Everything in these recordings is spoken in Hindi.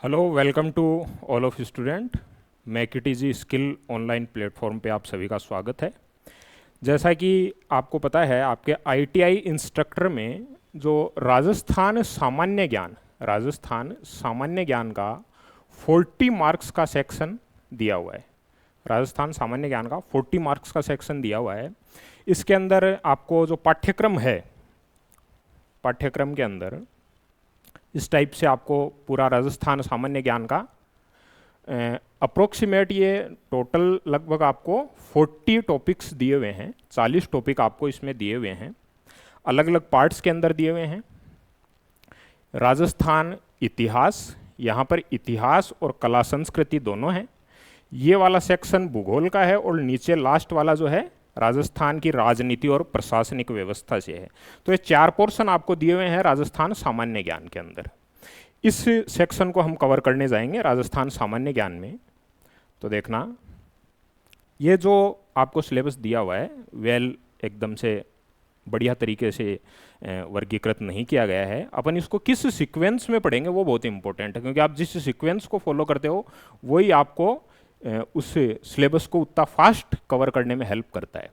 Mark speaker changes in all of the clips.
Speaker 1: Hello, welcome to all of student. मैकिटीजी स्किल ऑनलाइन प्लेटफॉर्म पे आप सभी का स्वागत है। जैसा कि आपको पता है, आपके आईटीआई इंस्ट्रक्टर में जो राजस्थान सामान्य ज्ञान का 40 मार्क्स का सेक्शन दिया हुआ है। राजस्थान सामान्य ज्ञान का 40 मार्क्स का सेक्शन दिया हुआ है। इसके अंदर आपको जो पाठ्यक्रम है, पाठ्यक्रम के अंदर इस टाइप से आपको पूरा राजस्थान सामान्य ज्ञान का अप्रोक्सीमेट ये टोटल लगभग आपको 40 टॉपिक्स दिए हुए हैं। 40 टॉपिक आपको इसमें दिए हुए हैं, अलग अलग पार्ट्स के अंदर दिए हुए हैं। राजस्थान इतिहास, यहाँ पर इतिहास और कला संस्कृति दोनों हैं। ये वाला सेक्शन भूगोल का है और नीचे लास्ट वाला जो है राजस्थान की राजनीति और प्रशासनिक व्यवस्था से है। तो ये 4 पोर्शन आपको दिए हुए हैं राजस्थान सामान्य ज्ञान के अंदर। इस सेक्शन को हम कवर करने जाएंगे राजस्थान सामान्य ज्ञान में। तो देखना, ये जो आपको सिलेबस दिया हुआ है एकदम से बढ़िया तरीके से वर्गीकृत नहीं किया गया है। अपन इसको किस सीक्वेंस में पढ़ेंगे वो बहुत इंपॉर्टेंट है, क्योंकि आप जिस सीक्वेंस को फॉलो करते हो वही आपको उस सिलेबस को उतना फास्ट कवर करने में हेल्प करता है।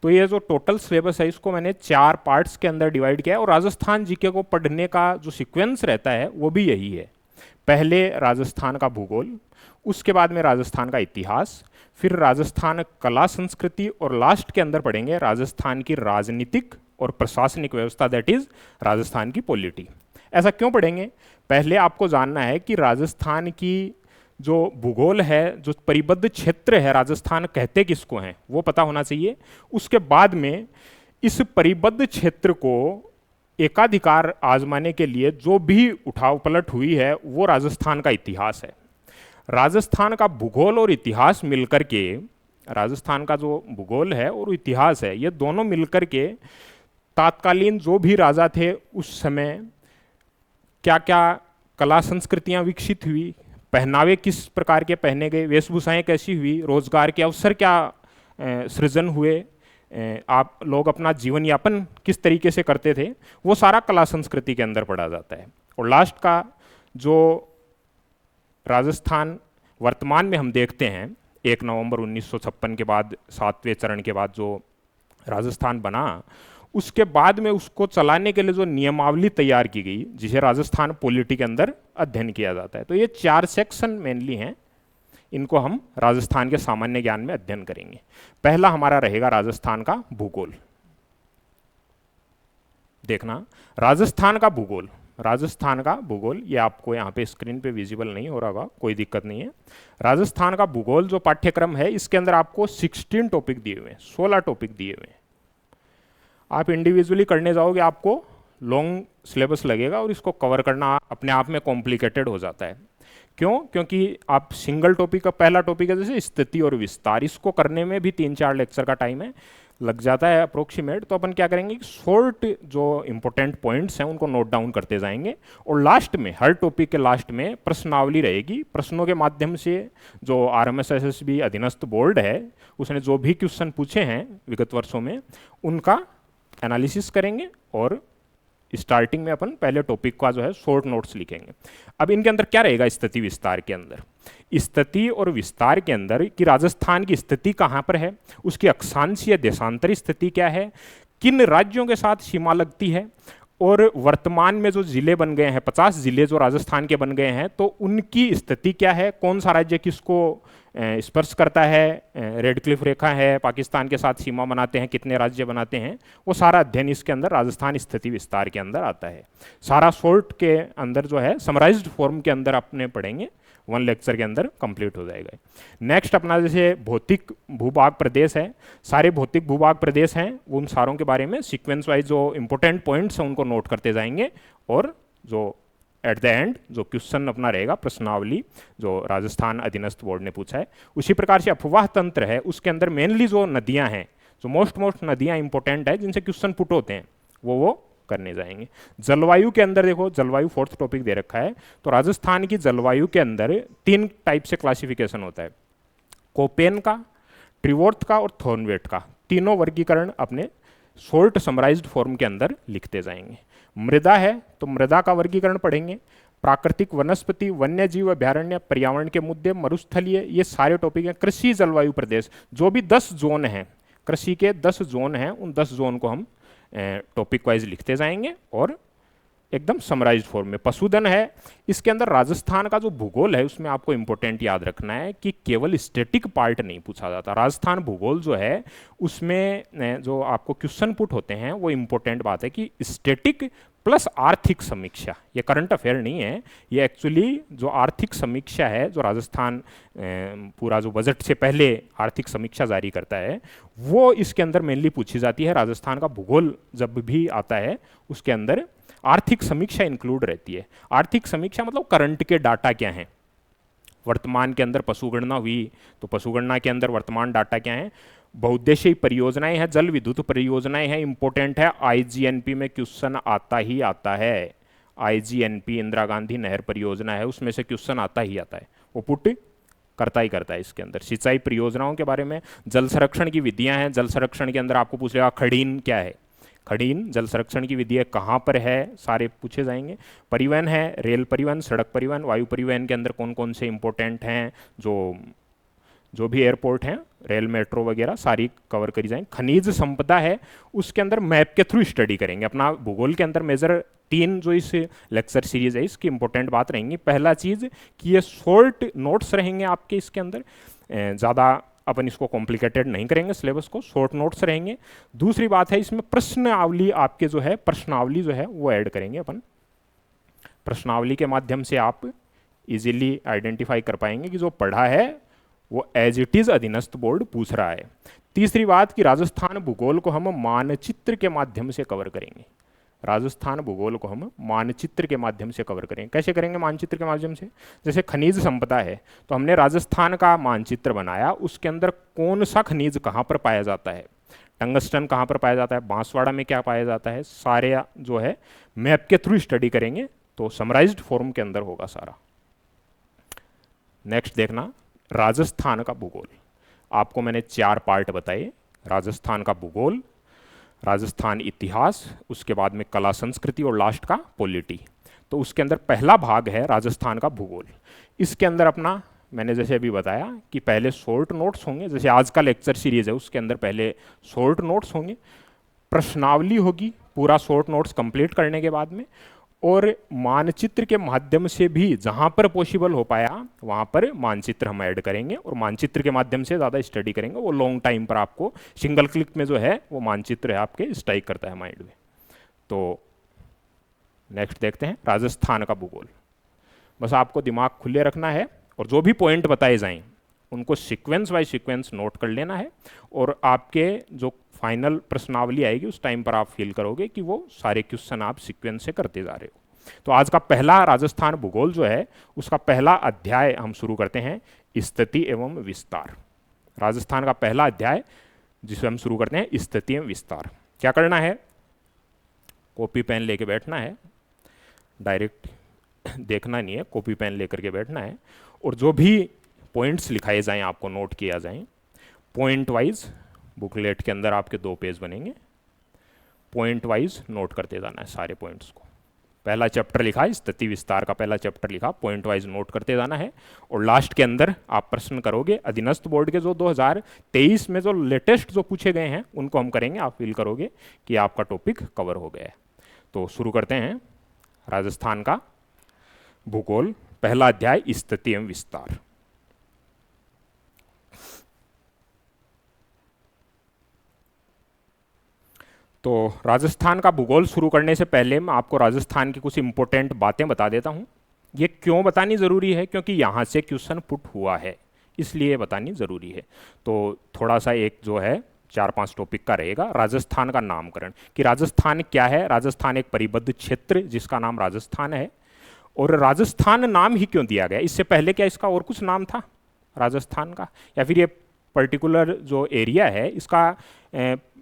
Speaker 1: तो ये जो टोटल सिलेबस है इसको मैंने 4 पार्ट्स के अंदर डिवाइड किया है, और राजस्थान जीके को पढ़ने का जो सीक्वेंस रहता है वो भी यही है। पहले राजस्थान का भूगोल, उसके बाद में राजस्थान का इतिहास, फिर राजस्थान कला संस्कृति, और लास्ट के अंदर पढ़ेंगे राजस्थान की राजनीतिक और प्रशासनिक व्यवस्था, दैट इज राजस्थान की पॉलिटी। ऐसा क्यों पढ़ेंगे? पहले आपको जानना है कि राजस्थान की जो भूगोल है, जो परिबद्ध क्षेत्र है, राजस्थान कहते किसको हैं वो पता होना चाहिए। उसके बाद में इस परिबद्ध क्षेत्र को एकाधिकार आजमाने के लिए जो भी उठाव पलट हुई है वो राजस्थान का इतिहास है। राजस्थान का भूगोल और इतिहास मिलकर के, राजस्थान का जो भूगोल है और इतिहास है, ये दोनों मिलकर के तात्कालीन जो भी राजा थे उस समय क्या क्या कला संस्कृतियां विकसित हुई, पहनावे किस प्रकार के पहने गए, वेशभूषाएं कैसी हुई, रोजगार के अवसर क्या सृजन हुए, आप लोग अपना जीवन यापन किस तरीके से करते थे, वो सारा कला संस्कृति के अंदर पढ़ा जाता है। और लास्ट का जो राजस्थान वर्तमान में हम देखते हैं, 1 नवंबर 1956 के बाद 7वें चरण के बाद जो राजस्थान बना, उसके बाद में उसको चलाने के लिए जो नियमावली तैयार की गई, जिसे राजस्थान पॉलिटी के अंदर अध्ययन किया जाता है। तो ये 4 सेक्शन मेनली हैं, इनको हम राजस्थान के सामान्य ज्ञान में अध्ययन करेंगे। पहला हमारा रहेगा राजस्थान का भूगोल। देखना, राजस्थान का भूगोल, राजस्थान का भूगोल, ये आपको यहाँ पे स्क्रीन पे विजिबल नहीं हो रहा होगा, कोई दिक्कत नहीं है। राजस्थान का भूगोल जो पाठ्यक्रम है, इसके अंदर आपको 16 टॉपिक दिए हुए हैं, 16 टॉपिक दिए हुए हैं। आप इंडिविजुअली करने जाओगे आपको लॉन्ग सिलेबस लगेगा और इसको कवर करना अपने आप में कॉम्प्लिकेटेड हो जाता है। क्यों? क्योंकि आप सिंगल टॉपिक का, पहला टॉपिक है जैसे स्थिति और विस्तार, इसको करने में भी 3-4 लेक्चर का टाइम है, लग जाता है अप्रोक्सीमेट। तो अपन क्या करेंगे, शॉर्ट जो इंपॉर्टेंट पॉइंट्स हैं उनको नोट डाउन करते जाएंगे, और लास्ट में, हर टॉपिक के लास्ट में प्रश्नावली रहेगी। प्रश्नों के माध्यम से जो RMSSB अधीनस्थ बोर्ड है उसने जो भी क्वेश्चन पूछे हैं विगत वर्षों में, उनका एनालिसिस करेंगे, और स्टार्टिंग में अपन पहले टॉपिक का जो है शॉर्ट नोट्स लिखेंगे। अब इनके अंदर क्या रहेगा, स्थिति विस्तार के अंदर, स्थिति और विस्तार के अंदर कि राजस्थान की स्थिति कहाँ पर है, उसकी अक्षांशीय देशांतरी स्थिति क्या है, किन राज्यों के साथ सीमा लगती है, और वर्तमान में जो जिले बन गए हैं, 50 जिले जो राजस्थान के बन गए हैं, तो उनकी स्थिति क्या है, कौन सा राज्य किसको स्पर्श करता है, रेड क्लिफ रेखा है, पाकिस्तान के साथ सीमा बनाते हैं, कितने राज्य बनाते हैं, वो सारा अध्ययन इसके अंदर राजस्थान स्थिति विस्तार के अंदर आता है। सारा शॉर्ट के अंदर जो है समराइज्ड फॉर्म के अंदर अपने पढ़ेंगे, 1 लेक्चर के अंदर कंप्लीट हो जाएगा। नेक्स्ट अपना जैसे भौतिक भूभाग प्रदेश है, सारे भौतिक भूभाग प्रदेश हैं, उन सारों के बारे में सीक्वेंस वाइज जो इंपॉर्टेंट पॉइंट्स हैं उनको नोट करते जाएंगे, और जो एट द एंड जो क्वेश्चन अपना रहेगा प्रश्नावली जो राजस्थान अधीनस्थ बोर्ड ने पूछा है, उसी प्रकार से अफवाह तंत्र है, उसके अंदर मेनली जो नदियां हैं, जो मोस्ट नदियां इंपॉर्टेंट है जिनसे क्वेश्चन पुट होते हैं, वो करने जाएंगे। जलवायु के अंदर देखो, जलवायु 4th टॉपिक दे रखा है। तो राजस्थान की जलवायु के अंदर 3 टाइप से क्लासिफिकेशन होता है, कोपेन का, ट्रिवोर्थ का और थॉर्नवेट का। तीनों वर्गीकरण अपने शॉर्ट समराइज्ड फॉर्म के अंदर लिखते जाएंगे। मृदा है तो मृदा का वर्गीकरण पढ़ेंगे, प्राकृतिक वनस्पति, वन्य जीव अभ्यारण्य, पर्यावरण के मुद्दे, मरुस्थलीय, ये सारे टॉपिक हैं। कृषि, जलवायु प्रदेश, जो भी 10 जोन हैं, कृषि के 10 जोन हैं, उन 10 जोन को हम टॉपिक वाइज लिखते जाएंगे और एकदम समराइज्ड फॉर्म में। पशुधन है, इसके अंदर राजस्थान का जो भूगोल है उसमें आपको इंपॉर्टेंट याद रखना है कि केवल स्टैटिक पार्ट नहीं पूछा जाता। राजस्थान भूगोल जो है उसमें जो आपको क्वेश्चन पुट होते हैं वो इंपॉर्टेंट बात है कि स्टैटिक प्लस आर्थिक समीक्षा, ये करंट अफेयर नहीं है, ये एक्चुअली जो आर्थिक समीक्षा है, जो राजस्थान पूरा जो बजट से पहले आर्थिक समीक्षा जारी करता है, वो इसके अंदर मेनली पूछी जाती है। राजस्थान का भूगोल जब भी आता है उसके अंदर आर्थिक समीक्षा इंक्लूड रहती है। आर्थिक समीक्षा मतलब करंट के डाटा क्या हैं, वर्तमान के अंदर पशुगणना हुई तो पशुगणना के अंदर वर्तमान डाटा क्या है, बहुउद्देशीय परियोजनाएं हैं, जल विद्युत परियोजनाएं हैं, इंपॉर्टेंट है, आईजीएनपी में क्वेश्चन आता ही आता है। आईजीएनपी इंदिरा गांधी नहर परियोजना है, उसमें से क्वेश्चन आता ही आता है, वो पुट करता ही करता है। इसके अंदर सिंचाई परियोजनाओं के बारे में, जल संरक्षण की विधियां हैं, जल संरक्षण के अंदर आपको पूछ लेगा खड़ीन क्या है, खड़ीन जल संरक्षण की विधि है, कहाँ पर है, सारे पूछे जाएंगे। परिवहन है, रेल परिवहन, सड़क परिवहन, वायु परिवहन के अंदर कौन कौन से इंपॉर्टेंट हैं, जो भी एयरपोर्ट हैं, रेल मेट्रो वगैरह सारी कवर करी जाएंगे। खनिज संपदा है, उसके अंदर मैप के थ्रू स्टडी करेंगे। अपना भूगोल के अंदर मेजर 3 जो इस लेक्चर सीरीज है इसकी इंपॉर्टेंट बात रहेंगी। पहला चीज़ कि ये शॉर्ट नोट्स रहेंगे आपके इसके अंदर, ज़्यादा अपन इसको कॉम्प्लिकेटेड नहीं करेंगे सिलेबस को, शॉर्ट नोट्स रहेंगे। दूसरी बात है इसमें प्रश्नावली, आपके जो है प्रश्नावली जो है वो ऐड करेंगे अपन। प्रश्नावली के माध्यम से आप इजीली आइडेंटिफाई कर पाएंगे कि जो पढ़ा है वो एज इट इज अधीनस्थ बोर्ड पूछ रहा है। तीसरी बात कि राजस्थान भूगोल को हम मानचित्र के माध्यम से कवर करेंगे। राजस्थान भूगोल को हम मानचित्र के माध्यम से कवर करेंगे। कैसे करेंगे मानचित्र के माध्यम से? जैसे खनिज संपदा है तो हमने राजस्थान का मानचित्र बनाया, उसके अंदर कौन सा खनिज कहाँ पर पाया जाता है, टंगस्टन कहाँ पर पाया जाता है, बांसवाड़ा में क्या पाया जाता है, सारे जो है मैप के थ्रू स्टडी करेंगे, तो समराइज्ड फॉर्म के अंदर होगा सारा। नेक्स्ट देखना, राजस्थान का भूगोल। आपको मैंने 4 पार्ट बताए, राजस्थान का भूगोल, राजस्थान इतिहास, उसके बाद में कला संस्कृति और लास्ट का पॉलिटी। तो उसके अंदर पहला भाग है राजस्थान का भूगोल। इसके अंदर अपना मैंने जैसे अभी बताया कि पहले शॉर्ट नोट्स होंगे, जैसे आज का लेक्चर सीरीज है उसके अंदर पहले शॉर्ट नोट्स होंगे, प्रश्नावली होगी पूरा शॉर्ट नोट्स कंप्लीट करने के बाद में, और मानचित्र के माध्यम से भी जहाँ पर पॉसिबल हो पाया वहाँ पर मानचित्र हम ऐड करेंगे, और मानचित्र के माध्यम से ज़्यादा स्टडी करेंगे। वो लॉन्ग टाइम पर आपको सिंगल क्लिक में जो है वो मानचित्र है आपके स्ट्राइक करता है माइंड में। तो नेक्स्ट देखते हैं राजस्थान का भूगोल। बस आपको दिमाग खुले रखना है और जो भी पॉइंट बताए जाएं उनको सीक्वेंस बाय सीक्वेंस नोट कर लेना है, और आपके जो फाइनल प्रश्नावली आएगी उस टाइम पर आप फील करोगे कि वो सारे क्वेश्चन आप सीक्वेंस से करते जा रहे हो। तो आज का पहला राजस्थान भूगोल जो है उसका पहला अध्याय हम शुरू करते हैं, स्थिति एवं विस्तार। राजस्थान का पहला अध्याय जिसे हम शुरू करते हैं स्थिति एवं विस्तार। क्या करना है, कॉपी पेन लेके बैठना है, डायरेक्ट देखना नहीं है, कॉपी पेन लेकर के बैठना है, और जो भी पॉइंट्स लिखाए जाएं आपको नोट किया जाएं पॉइंट वाइज। बुकलेट के अंदर आपके 2 पेज बनेंगे, पॉइंट वाइज नोट करते जाना है सारे पॉइंट्स को। पहला चैप्टर लिखा है स्थिति विस्तार का, पहला चैप्टर लिखा, पॉइंट वाइज नोट करते जाना है, और लास्ट के अंदर आप प्रश्न करोगे। अधीनस्थ बोर्ड के जो 2023 में जो लेटेस्ट जो पूछे गए हैं उनको हम करेंगे, आप फील करोगे कि आपका टॉपिक कवर हो गया है। तो शुरू करते हैं राजस्थान का भूगोल, पहला अध्याय स्थिति एवं विस्तार। तो राजस्थान का भूगोल शुरू करने से पहले मैं आपको राजस्थान की कुछ इंपॉर्टेंट बातें बता देता हूँ। ये क्यों बतानी ज़रूरी है, क्योंकि यहाँ से क्वेश्चन पुट हुआ है, इसलिए बतानी ज़रूरी है। तो थोड़ा सा एक जो है 4-5 टॉपिक का रहेगा। राजस्थान का नामकरण, कि राजस्थान क्या है। राजस्थान एक परिबद्ध क्षेत्र जिसका नाम राजस्थान है, और राजस्थान नाम ही क्यों दिया गया, इससे पहले क्या इसका और कुछ नाम था राजस्थान का, या फिर ये पर्टिकुलर जो एरिया है इसका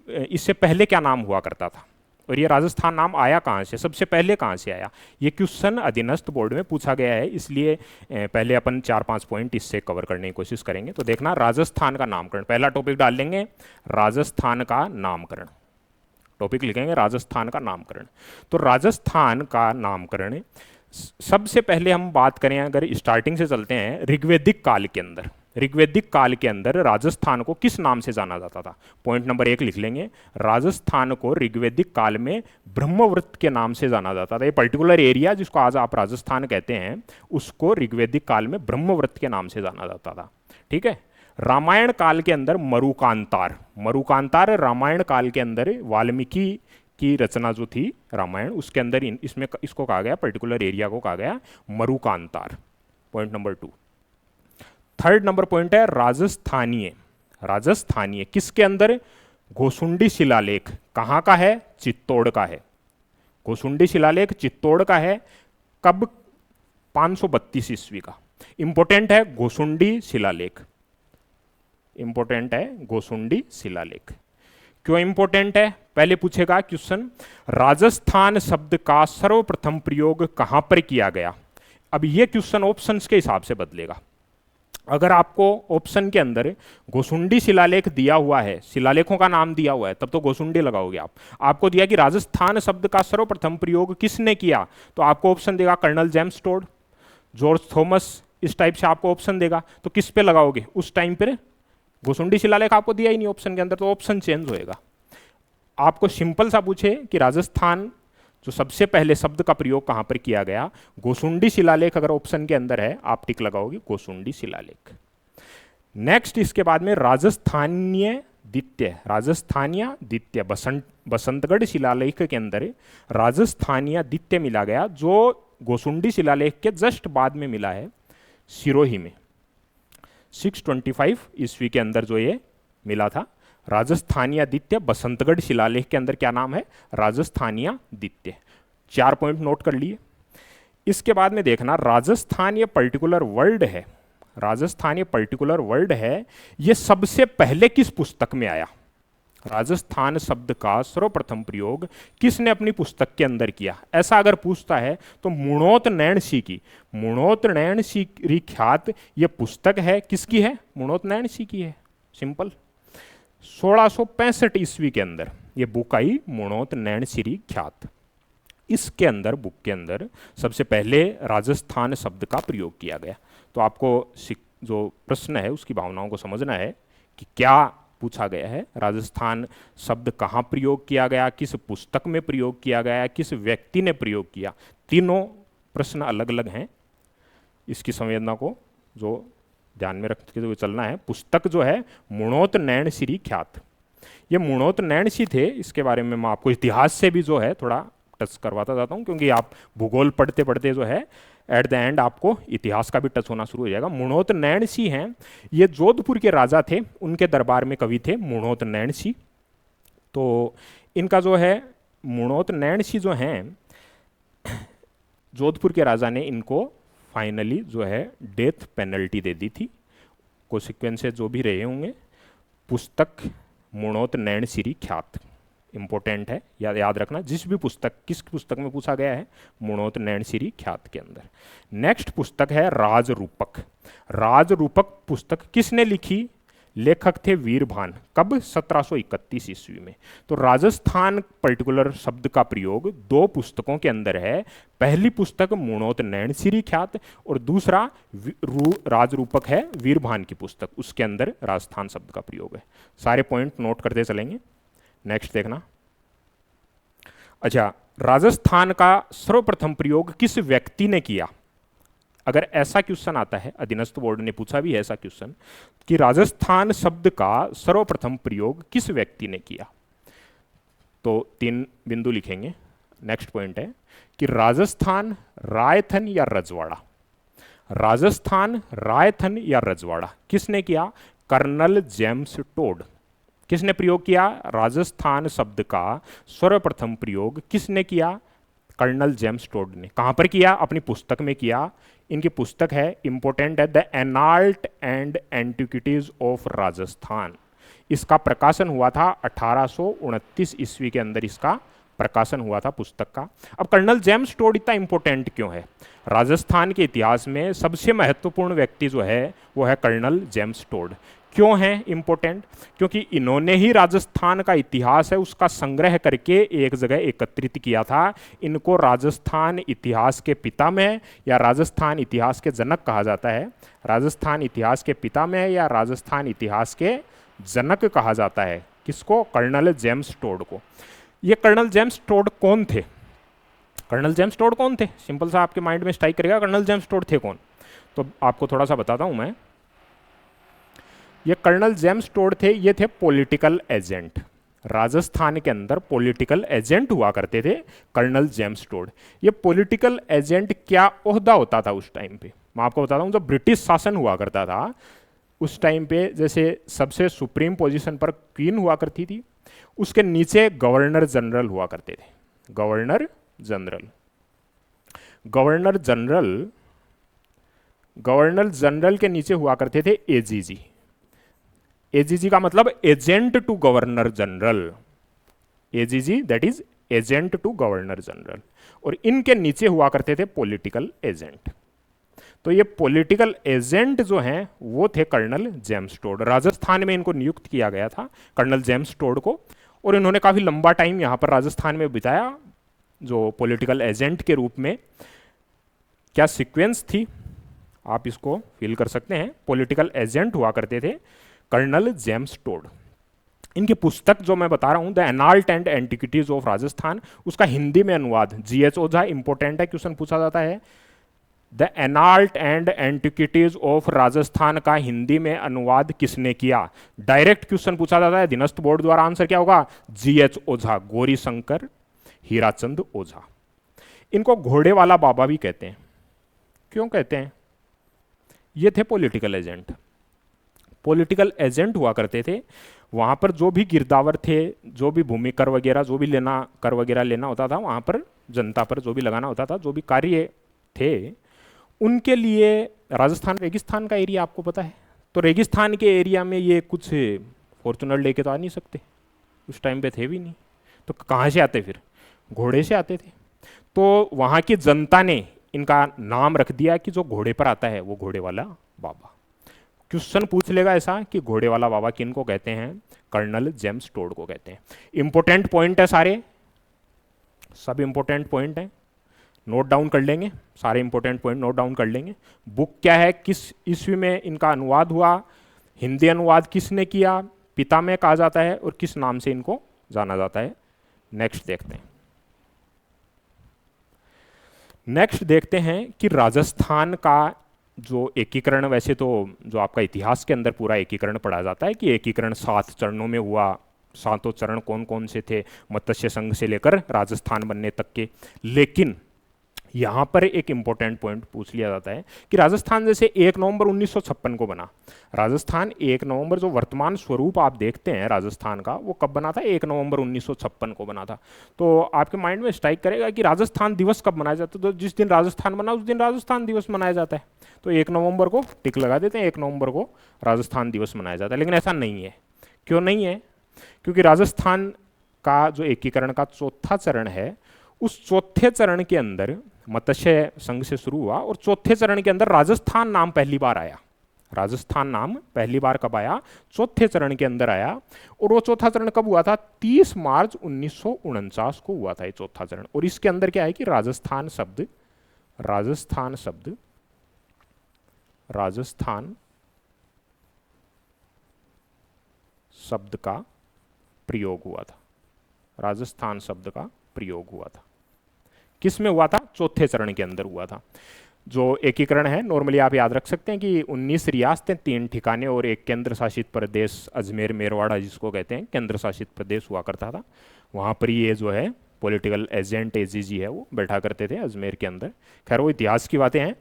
Speaker 1: इससे पहले क्या नाम हुआ करता था, और ये राजस्थान नाम आया कहाँ से, सबसे पहले कहाँ से आया। ये क्वेश्चन अधीनस्थ बोर्ड में पूछा गया है, इसलिए पहले अपन 4-5 पॉइंट इससे कवर करने की कोशिश करेंगे। तो देखना, राजस्थान का नामकरण, पहला टॉपिक डाल लेंगे राजस्थान का नामकरण, टॉपिक लिखेंगे राजस्थान का नामकरण। तो राजस्थान का नामकरण सबसे पहले हम बात करें, अगर स्टार्टिंग से चलते हैं, ऋग्वैदिक काल के अंदर, ऋग्वैदिक काल के अंदर राजस्थान को किस नाम से जाना जाता था? पॉइंट नंबर 1 लिख लेंगे, राजस्थान को ऋग्वैदिक काल में ब्रह्मवृत के नाम से जाना जाता था। ये पर्टिकुलर एरिया जिसको आज आप राजस्थान कहते हैं, उसको ऋग्वैदिक काल में ब्रह्मवृत के नाम से जाना जाता था। ठीक है। रामायण काल के अंदर मरुकांतार, मरुकांतार रामायण काल के अंदर वाल्मीकि की रचना जो थी रामायण, उसके अंदर इसमें इसको कहा गया, पर्टिकुलर एरिया को कहा गया मरुकांतार। Point number 2। Third number point है राजस्थानीय। राजस्थानीय किसके अंदर? घोसुंडी शिलालेख कहाँ का है? चित्तौड़ का है। घोसुंडी शिलालेख चित्तौड़ का है। कब? 532 ईस्वी का। इंपॉर्टेंट है घोसुंडी शिलालेख, इंपॉर्टेंट है घोसुंडी शिलालेख। क्यों इंपॉर्टेंट है? पहले पूछेगा क्वेश्चन, राजस्थान शब्द का सर्वप्रथम प्रयोग कहां पर किया गया? अब ये क्वेश्चन ऑप्शंस के हिसाब से बदलेगा। अगर आपको ऑप्शन के अंदर घोसुंडी शिलालेख दिया हुआ है, शिलालेखों का नाम दिया हुआ है, तब तो घोसुंडी लगाओगे आप। आपको दिया कि राजस्थान शब्द का सर्वप्रथम प्रयोग किसने किया, तो आपको ऑप्शन देगा colonel James Tod, George Thomas, इस टाइप से आपको ऑप्शन देगा। तो किस पे लगाओगे उस टाइम पर? घोसुंडी शिलालेख आपको दिया ही नहीं ऑप्शन के अंदर, तो ऑप्शन चेंज होएगा। आपको सिंपल सा पूछे कि राजस्थान जो सबसे पहले शब्द का प्रयोग कहां पर किया गया, घोसुंडी शिलालेख अगर ऑप्शन के अंदर है, आप टिक लगाओगे घोसुंडी शिलालेख। नेक्स्ट इसके बाद में राजस्थानीय द्वितीय, राजस्थानीय द्वितीय बसंतगढ़ शिलालेख के अंदर राजस्थानीय द्वितीय मिला गया, जो घोसुंडी शिलालेख के जस्ट बाद में मिला है सिरोही में। 625 ईस्वी के अंदर जो ये मिला था, राजस्थानीय द्वितीय बसंतगढ़ शिलालेख के अंदर क्या नाम है? राजस्थानीय द्वितीय। 4 पॉइंट नोट कर लिए। इसके बाद में देखना राजस्थान ये पर्टिकुलर वर्ड है, राजस्थान ये पर्टिकुलर वर्ड है, ये सबसे पहले किस पुस्तक में आया? राजस्थान शब्द का सर्वप्रथम प्रयोग किसने अपनी पुस्तक के अंदर किया? ऐसा अगर पूछता है तो मुणोत नैण सी की, मुणोत नैण सी ख्यात ये पुस्तक है, किसकी है? मुणोत नैण सी की है। सिंपल। 1665 ईस्वी के अंदर ये बुक आई, मुणोत नैण सिरी ख्यात। इसके अंदर, बुक के अंदर सबसे पहले राजस्थान शब्द का प्रयोग किया गया। तो आपको जो प्रश्न है उसकी भावनाओं को समझना है कि क्या पूछा गया है, राजस्थान शब्द कहाँ प्रयोग किया गया, किस पुस्तक में प्रयोग किया गया, किस व्यक्ति ने प्रयोग किया। तीनों प्रश्न अलग अलग हैं। इसकी संवेदना को जो ध्यान में रखते हुए चलना है। पुस्तक जो है मुणोत नैण सिरी ख्यात, ये मुणोत नैण सी थे। इसके बारे में मैं आपको इतिहास से भी जो है थोड़ा टच करवाता जाता हूँ, क्योंकि आप भूगोल पढ़ते पढ़ते जो है एट द एंड आपको इतिहास का भी टच होना शुरू हो जाएगा। मुणोत नैण सी हैं, ये जोधपुर के राजा थे, उनके दरबार में कवि थे मुणोत नैण सी। तो इनका जो है मुणोत नैण सी जो हैं, जोधपुर के राजा ने इनको फाइनली जो है डेथ पेनल्टी दे दी थी। कोसिक्वेंसेस जो भी रहे होंगे। पुस्तक मुणोत नैण सिरी ख्यात इंपॉर्टेंट है, याद रखना। जिस भी पुस्तक, किस पुस्तक में पूछा गया है? मुणोत नैण सिरी ख्यात के अंदर। नेक्स्ट पुस्तक है राजरूपक। राजरूपक पुस्तक किसने लिखी? लेखक थे वीरभान। कब? 1731 ईस्वी में। तो राजस्थान पर्टिकुलर शब्द का प्रयोग 2 पुस्तकों के अंदर है। पहली पुस्तक मुणोत नैण सिरी ख्यात और दूसरा राजरूपक है वीरभान की पुस्तक, उसके अंदर राजस्थान शब्द का प्रयोग है। सारे पॉइंट नोट करते चलेंगे। नेक्स्ट देखना। अच्छा, राजस्थान का सर्वप्रथम प्रयोग किस व्यक्ति ने किया? अगर ऐसा क्वेश्चन आता है, अधीनस्थ बोर्ड ने पूछा भी है ऐसा क्वेश्चन कि राजस्थान शब्द का सर्वप्रथम प्रयोग किस व्यक्ति ने किया, तो 3 बिंदु लिखेंगे। नेक्स्ट पॉइंट है कि राजस्थान रायथन या रजवाड़ा, राजस्थान रायथन या रजवाड़ा किसने किया? Colonel James Tod. किसने प्रयोग किया? राजस्थान शब्द का सर्वप्रथम प्रयोग किसने किया? कर्नल जेम्स टोड ने। कहां पर किया? अपनी पुस्तक में किया। इनकी पुस्तक है, इंपॉर्टेंट है, the annals and antiquities of Rajasthan. इसका प्रकाशन हुआ था 1829 ईस्वी के अंदर, इसका प्रकाशन हुआ था पुस्तक का। अब कर्नल जेम्स टोड इतना इंपॉर्टेंट क्यों है? राजस्थान के इतिहास में सबसे महत्वपूर्ण व्यक्ति जो है वो है कर्नल जेम्स टोड। क्यों हैं इम्पोर्टेंट? क्योंकि इन्होंने ही राजस्थान का इतिहास है उसका संग्रह करके एक जगह एकत्रित किया था। इनको राजस्थान इतिहास के पिता में या राजस्थान इतिहास के जनक कहा जाता है। राजस्थान इतिहास के पिता में या राजस्थान इतिहास के जनक कहा जाता है। किसको? कर्नल जेम्स टोड को। ये कर्नल जेम्स टोड कौन थे? कर्नल जेम्स टोड कौन थे? सिंपल सा आपके माइंड में स्ट्राइक करेगा, कर्नल जेम्स टोड थे कौन? तो आपको थोड़ा सा बताता हूं मैं। ये कर्नल जेम्स टोड थे, ये थे पॉलिटिकल एजेंट। राजस्थान के अंदर पॉलिटिकल एजेंट हुआ करते थे कर्नल जेम्स टोड। ये पॉलिटिकल एजेंट क्या ओहदा होता था उस टाइम पे? मैं आपको बताता हूँ, जब ब्रिटिश शासन हुआ करता था उस टाइम पे, जैसे सबसे सुप्रीम पोजीशन पर क्वीन हुआ करती थी, उसके नीचे गवर्नर जनरल हुआ करते थे। Governor general, governor general, governor general के नीचे हुआ करते थे एजीजी। एजीजी का मतलब agent to governor general. AGG that is agent to governor general. और इनके नीचे हुआ करते थे पॉलिटिकल एजेंट। तो ये पॉलिटिकल एजेंट जो हैं वो थे कर्नल जेम्स टोड। राजस्थान में इनको नियुक्त किया गया था कर्नल जेम्स टोड को, और इन्होंने काफी लंबा टाइम यहां पर राजस्थान में बिताया जो पॉलिटिकल एजेंट के रूप में। क्या सीक्वेंस थी आप इसको फील कर सकते हैं। पॉलिटिकल एजेंट हुआ करते थे कर्नल जेम्स टोड। इनकी पुस्तक जो मैं बता रहा हूं, the annals and antiquities of Rajasthan, उसका हिंदी में अनुवाद जीएच ओझा, इंपॉर्टेंट है, क्वेश्चन पूछा जाता है। The annals and antiquities of Rajasthan का हिंदी में अनुवाद किसने किया? डायरेक्ट क्वेश्चन पूछा जाता है अधीनस्थ बोर्ड द्वारा। आंसर क्या होगा? जीएच ओझा, गौरी शंकर हीराचंद ओझा। इनको घोड़े वाला बाबा भी कहते हैं। क्यों कहते हैं? ये थे पॉलिटिकल एजेंट। पॉलिटिकल एजेंट हुआ करते थे। वहां पर जो भी गिरदावर थे, जो भी भूमि कर वगैरह, जो भी लेना कर वगैरह लेना होता था, वहां पर जनता पर जो भी लगाना होता था, जो भी कार्य थे, उनके लिए राजस्थान रेगिस्तान का एरिया आपको पता है। तो रेगिस्तान के एरिया में ये कुछ फॉर्चुनर लेके तो आ नहीं सकते, उस टाइम पे थे भी नहीं। तो कहाँ से आते फिर? घोड़े से आते थे। तो वहाँ की जनता ने इनका नाम रख दिया कि जो घोड़े पर आता है वो घोड़े वाला बाबा। क्वेश्चन पूछ लेगा ऐसा कि घोड़े वाला बाबा किनको कहते हैं? कर्नल जेम्स टोड को कहते हैं। इंपॉर्टेंट पॉइंट है सारे, सब इंपॉर्टेंट पॉइंट हैं, नोट डाउन कर लेंगे, सारे इंपॉर्टेंट पॉइंट नोट डाउन कर लेंगे। बुक क्या है, किस ईस्वी में इनका अनुवाद हुआ, हिंदी अनुवाद किसने किया, पिता में कहा जाता है, और किस नाम से इनको जाना जाता है। नेक्स्ट देखते हैं। नेक्स्ट देखते हैं कि राजस्थान का जो एकीकरण, वैसे तो जो आपका इतिहास के अंदर पूरा एकीकरण पढ़ा जाता है कि एकीकरण 7 चरणों में हुआ। 7 चरण कौन कौन से थे? मत्स्य संघ से लेकर राजस्थान बनने तक के। लेकिन यहां पर एक इंपॉर्टेंट पॉइंट पूछ लिया जाता है कि राजस्थान जैसे 1 नवंबर 1956 को बना। राजस्थान 1 नवंबर, जो वर्तमान स्वरूप आप देखते हैं राजस्थान का, वो कब बना था? 1 नवंबर 1956 को बना था। तो आपके माइंड में स्ट्राइक करेगा कि राजस्थान दिवस कब मनाया जाता है? तो जिस दिन राजस्थान बना उस दिन राजस्थान दिवस मनाया जाता है। तो 1 नवंबर को टिक लगा देते हैं, 1 नवंबर को राजस्थान दिवस मनाया जाता है। लेकिन ऐसा नहीं है। क्यों नहीं है? क्योंकि राजस्थान का जो एकीकरण का चौथा चरण है, उस चौथे चरण के अंदर मत्स्य संघ से शुरू हुआ, और चौथे चरण के अंदर राजस्थान नाम पहली बार आया। राजस्थान नाम पहली बार कब आया? चौथे चरण के अंदर आया। और वो चौथा चरण कब हुआ था? 30 मार्च 1949 को हुआ था ये चौथा चरण। और इसके अंदर क्या है कि राजस्थान शब्द, राजस्थान शब्द, राजस्थान शब्द का प्रयोग हुआ था। राजस्थान शब्द का प्रयोग हुआ था। किस में हुआ था? चौथे चरण के अंदर हुआ था। जो एकीकरण है, नॉर्मली आप याद रख सकते हैं कि 19 रियासतें, 3 ठिकाने और एक केंद्र शासित प्रदेश, अजमेर मेरवाड़ा जिसको कहते हैं केंद्र शासित प्रदेश हुआ करता था। वहाँ पर ये जो है पॉलिटिकल एजेंट एजीजी है वो बैठा करते थे अजमेर के अंदर। खैर वो इतिहास की बातें हैं,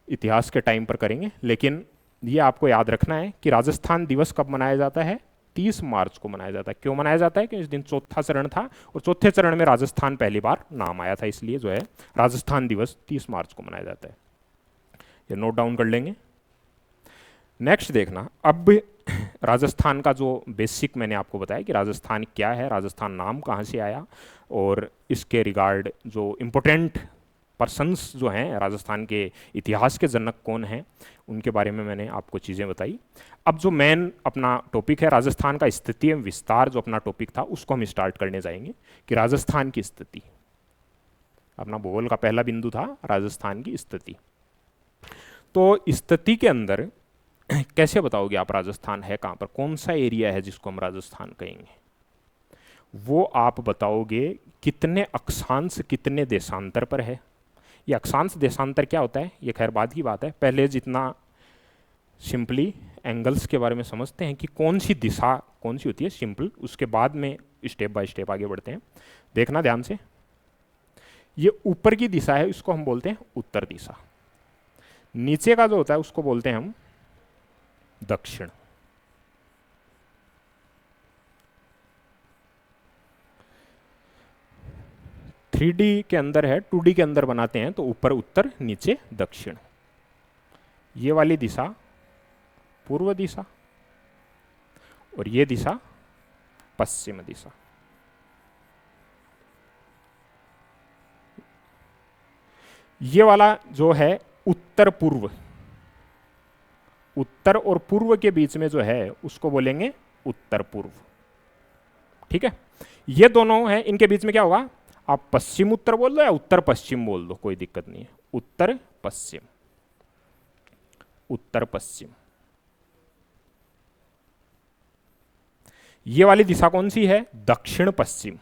Speaker 1: इतिहास के टाइम पर करेंगे। लेकिन ये आपको याद रखना है कि राजस्थान दिवस कब मनाया जाता है? 30 मार्च को मनाया जाता है। क्यों मनाया जाता है? कि इस दिन चौथा चरण था, और चौथे चरण में राजस्थान पहली बार नाम आया था, इसलिए जो है राजस्थान दिवस 30 मार्च को मनाया जाता है। ये नोट डाउन कर लेंगे। नेक्स्ट देखना, अब राजस्थान का जो बेसिक मैंने आपको बताया कि राजस्थान क्या है, राजस्थान नाम कहाँ से आया, और इसके रिगार्ड जो इम्पोर्टेंट पर्सन्स जो हैं, राजस्थान के इतिहास के जनक कौन हैं, उनके बारे में मैंने आपको चीज़ें बताई। अब जो मेन अपना टॉपिक है राजस्थान का स्थिति एवं विस्तार, जो अपना टॉपिक था उसको हम स्टार्ट करने जाएंगे कि राजस्थान की स्थिति। अपना भूगोल का पहला बिंदु था राजस्थान की स्थिति। तो स्थिति के अंदर कैसे बताओगे आप राजस्थान है कहाँ पर, कौन सा एरिया है जिसको हम राजस्थान कहेंगे? वो आप बताओगे कितने अक्षांश कितने देशांतर पर है। ये अक्षांश देशांतर क्या होता है ये खैर बाद की बात है, पहले जितना सिंपली एंगल्स के बारे में समझते हैं कि कौन सी दिशा कौन सी होती है सिंपल, उसके बाद में स्टेप बाय स्टेप आगे बढ़ते हैं। देखना ध्यान से, ये ऊपर की दिशा है, इसको हम बोलते हैं उत्तर दिशा। नीचे का जो होता है उसको बोलते हैं हम दक्षिण। थ्री डी के अंदर है, 2D के अंदर बनाते हैं तो ऊपर उत्तर नीचे दक्षिण। ये वाली दिशा पूर्व दिशा और ये दिशा पश्चिम दिशा। ये वाला जो है उत्तर पूर्व, उत्तर और पूर्व के बीच में जो है उसको बोलेंगे उत्तर पूर्व। ठीक है, ये दोनों हैं, इनके बीच में क्या होगा, आप पश्चिम उत्तर बोल दो या उत्तर पश्चिम बोल दो, कोई दिक्कत नहीं है। उत्तर पश्चिम, उत्तर पश्चिम। ये वाली दिशा कौन सी है, दक्षिण पश्चिम,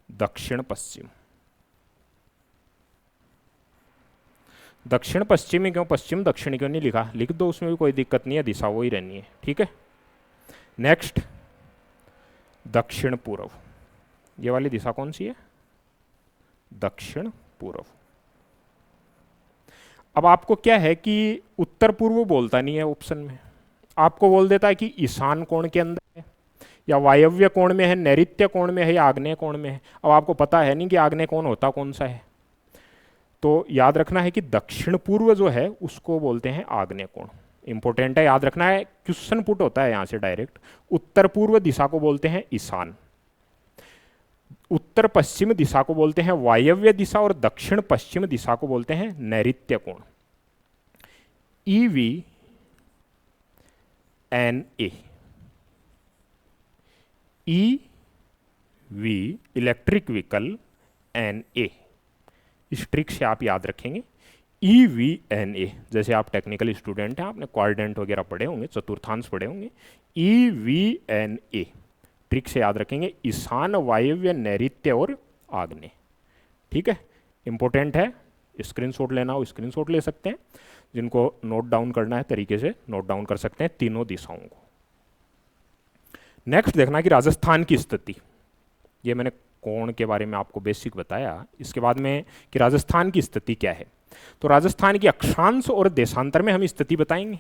Speaker 1: दक्षिण पश्चिम। दक्षिण पश्चिमी क्यों, पश्चिम दक्षिण क्यों नहीं लिखा, लिख दो, उसमें भी कोई दिक्कत नहीं है, दिशा वो ही रहनी है। ठीक है, नेक्स्ट दक्षिण पूर्व। ये वाली दिशा कौन सी है, दक्षिण पूर्व। अब आपको क्या है कि उत्तर पूर्व बोलता नहीं है ऑप्शन में, आपको बोल देता है कि ईशान कोण के अंदर है या वायव्य कोण में है, नैऋत्य कोण में है या आग्नेय कोण में है। अब आपको पता है नहीं कि आग्नेय कोण होता कौन सा है, तो याद रखना है कि दक्षिण पूर्व जो है उसको बोलते हैं आग्नेय कोण। इंपॉर्टेंट है, याद रखना है, क्वेश्चन पुट होता है यहां से डायरेक्ट। उत्तर पूर्व दिशा को बोलते हैं ईशान, उत्तर पश्चिम दिशा को बोलते हैं वायव्य दिशा और दक्षिण पश्चिम दिशा को बोलते हैं नैऋत्य कोण। EV NA, EV electric vehicle NA, इस ट्रिक से आप याद रखेंगे। EVNA, जैसे आप टेक्निकल स्टूडेंट हैं, आपने क्वाड्रेंट वगैरह पढ़े होंगे, चतुर्थांश पढ़े होंगे। EVNA ट्रिक से याद रखेंगे, ईशान वायव्य नैऋत्य और आग्नेय। ठीक है, इंपॉर्टेंट है, स्क्रीनशॉट लेना हो स्क्रीनशॉट ले सकते हैं, जिनको नोट डाउन करना है तरीके से नोट डाउन कर सकते हैं तीनों दिशाओं को। नेक्स्ट देखना कि राजस्थान की स्थिति, ये मैंने कोण के बारे में आपको बेसिक बताया, इसके बाद में कि राजस्थान की स्थिति क्या है। तो राजस्थान की अक्षांश और देशांतर में हम स्थिति बताएंगे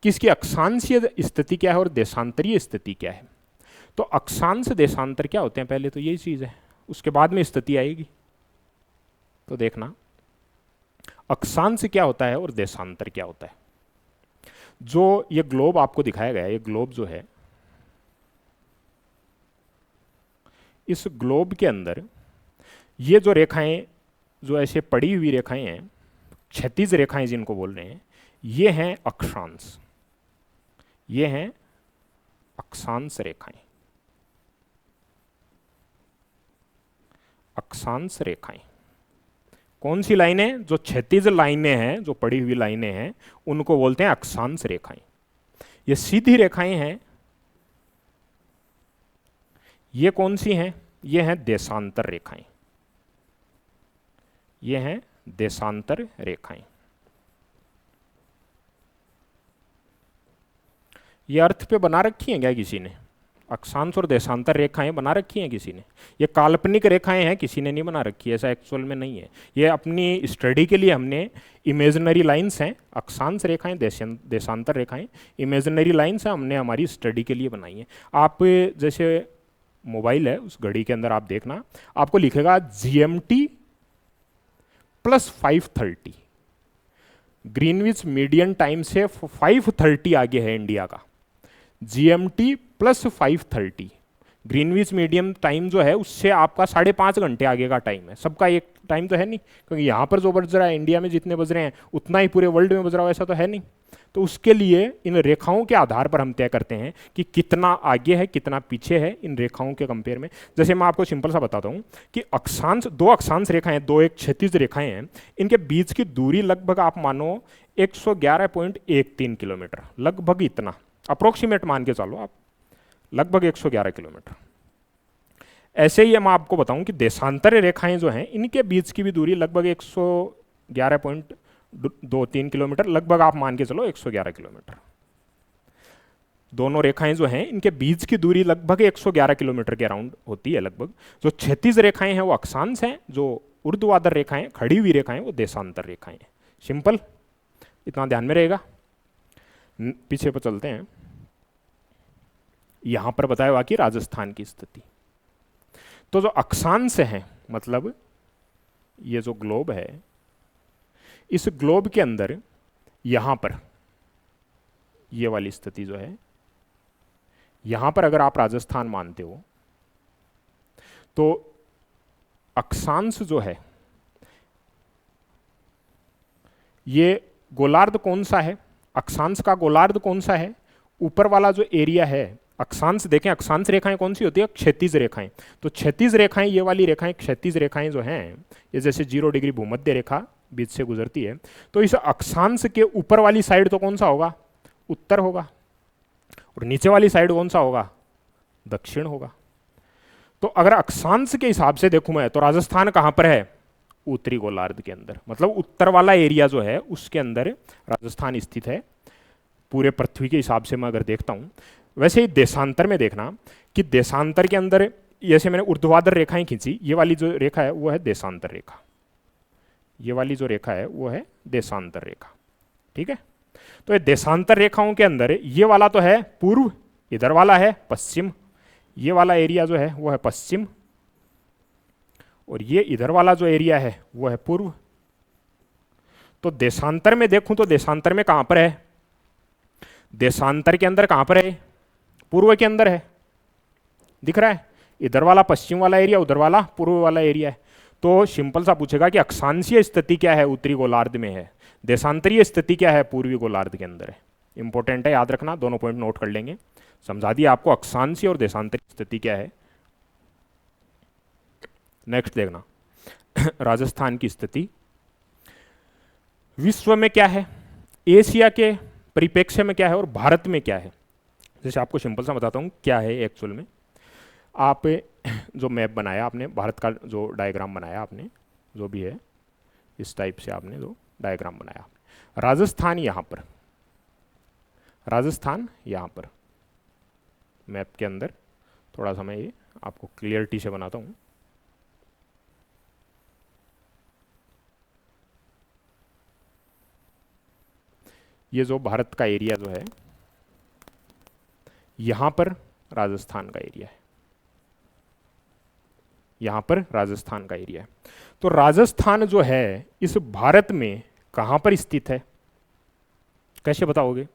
Speaker 1: कि इसकी अक्षांशीय स्थिति क्या है और देशांतरीय स्थिति क्या है। तो अक्षांश देशांतर क्या होते हैं, पहले तो यही चीज है, उसके बाद में स्थिति आएगी। तो देखना अक्षांश क्या होता है और देशांतर क्या होता है। जो ये ग्लोब आपको दिखाया गया है, ये ग्लोब जो है, इस ग्लोब के अंदर ये जो रेखाएं, जो ऐसे पड़ी हुई रेखाएं हैं, क्षैतिज रेखाएं जिनको बोल रहे हैं, ये हैं अक्षांश, ये हैं अक्षांश रेखाएं, अक्षांश रेखाएं। कौन सी लाइनें, जो क्षैतिज लाइनें हैं, जो पड़ी हुई लाइनें हैं, उनको बोलते हैं अक्षांश रेखाएं। ये सीधी रेखाएं हैं, ये कौन सी हैं, ये हैं देशांतर रेखाएं, ये हैं देशांतर रेखाएं। ये अर्थ पे बना रखी हैं क्या किसी ने, अक्षांश और देशांतर रेखाएं बना रखी हैं किसी ने? ये काल्पनिक रेखाएं हैं, किसी ने नहीं बना रखी है, ऐसा एक्चुअल में नहीं है। ये अपनी स्टडी के लिए हमने इमेजिनरी लाइंस हैं, अक्षांश रेखाएं देशांतर रेखाएं इमेजिनरी लाइंस हैं, हमने हमारी स्टडी के लिए बनाई है। आप जैसे मोबाइल है, उस घड़ी के अंदर आप देखना, आपको लिखेगा GMT + 5:30, ग्रीनविच मीडियन टाइम से 5:30 आगे है इंडिया का, GMT + 5:30। ग्रीनविच मीडियम टाइम जो है उससे आपका 5.5 घंटे आगे का टाइम है, सबका एक टाइम तो है नहीं, क्योंकि यहाँ पर जो बज रहा है इंडिया में जितने बज रहे हैं उतना ही पूरे वर्ल्ड में बज रहा हो ऐसा तो है नहीं। तो उसके लिए इन रेखाओं के आधार पर हम तय करते हैं कि कितना आगे है कितना पीछे है इन रेखाओं के कंपेयर में। जैसे मैं आपको सिंपल सा बताता हूँ कि अक्षांश, दो अक्षांश रेखाएं, दो एक क्षैतिज रेखाएं हैं, इनके बीच की दूरी लगभग आप मानो 111.13 किलोमीटर, लगभग इतना अप्रोक्सीमेट मान के चलो आप, लगभग 111 किलोमीटर। ऐसे ही मैं आपको बताऊं कि देशांतर रेखाएं जो हैं इनके बीच की भी दूरी लगभग 111.23 किलोमीटर, लगभग आप मान के चलो 111 किलोमीटर। दोनों रेखाएं जो हैं इनके बीच की दूरी लगभग 111 किलोमीटर के अराउंड होती है लगभग। जो क्षैतिज रेखाएं हैं वो अक्षांश हैं, जो ऊर्ध्वाधर रेखाएं, खड़ी हुई रेखाएं, वो देशांतर रेखाएं हैं। सिंपल, इतना ध्यान में रहेगा। पीछे पर चलते हैं। यहां पर बताया हुआ कि राजस्थान की स्थिति, तो जो अक्षांश है मतलब ये जो ग्लोब है, इस ग्लोब के अंदर यहां पर ये वाली स्थिति जो है, यहां पर अगर आप राजस्थान मानते हो तो अक्षांश जो है ये गोलार्ध कौन सा है, अक्षांश का गोलार्ध कौन सा है, ऊपर वाला जो एरिया है। अक्षांश देखें, अक्षांश रेखाएं कौन सी होती है, क्षैतिज रेखाएं। तो क्षैतिज रेखाएं, ये वाली रेखाएं क्षैतिज रेखाएं जो हैं, ये जैसे 0 डिग्री भूमध्य रेखा बीच से गुजरती है, तो इस अक्षांश के ऊपर वाली साइड तो कौन सा होगा, उत्तर होगा, और नीचे वाली साइड कौन सा होगा, दक्षिण होगा। तो अगर अक्षांश के हिसाब से देखूं मैं तो राजस्थान कहां पर है, उत्तरी गोलार्ध के अंदर, मतलब उत्तर वाला एरिया जो है उसके अंदर राजस्थान स्थित है पूरे पृथ्वी के हिसाब से मैं अगर देखता हूं। वैसे ही देशांतर में देखना कि देशांतर के अंदर, जैसे मैंने ऊर्ध्वाधर रेखाएं खींची, ये वाली जो रेखा है वो है देशांतर रेखा, ये वाली जो रेखा है वो है देशांतर रेखा, ठीक है। तो ये देशांतर रेखाओं के अंदर ये वाला तो है पूर्व, इधर वाला है पश्चिम, ये वाला एरिया जो है वो है पश्चिम, और ये इधर वाला जो एरिया है वो है पूर्व। तो देशांतर में देखूं तो देशांतर में कहां पर है, देशांतर के अंदर कहां पर है, पूर्व के अंदर है, दिख रहा है, इधर वाला पश्चिम वाला एरिया, उधर वाला पूर्व वाला एरिया है। तो सिंपल सा पूछेगा कि अक्षांशीय स्थिति क्या है, उत्तरी गोलार्ध में है, देशांतरीय स्थिति क्या है, पूर्वी गोलार्ध के अंदर है। इंपॉर्टेंट है, याद रखना, दोनों पॉइंट नोट कर लेंगे। समझा दिया आपको अक्षांशीय और देशांतरीय स्थिति क्या है। नेक्स्ट देखना राजस्थान की स्थिति विश्व में क्या है, एशिया के परिप्रेक्ष्य में क्या है और भारत में क्या है। जैसे आपको सिंपल सा बताता हूँ क्या है एक्चुअल में। आप जो मैप बनाया आपने, भारत का जो डायग्राम बनाया आपने, जो भी है इस टाइप से आपने जो डायग्राम बनाया, राजस्थान यहाँ पर, राजस्थान यहाँ पर मैप के अंदर, थोड़ा सा मैं ये आपको क्लियरिटी से बनाता हूँ। ये जो भारत का एरिया जो है, यहां पर राजस्थान का एरिया है, यहां पर राजस्थान का एरिया है। तो राजस्थान जो है इस भारत में कहां पर स्थित है, कैसे बताओगे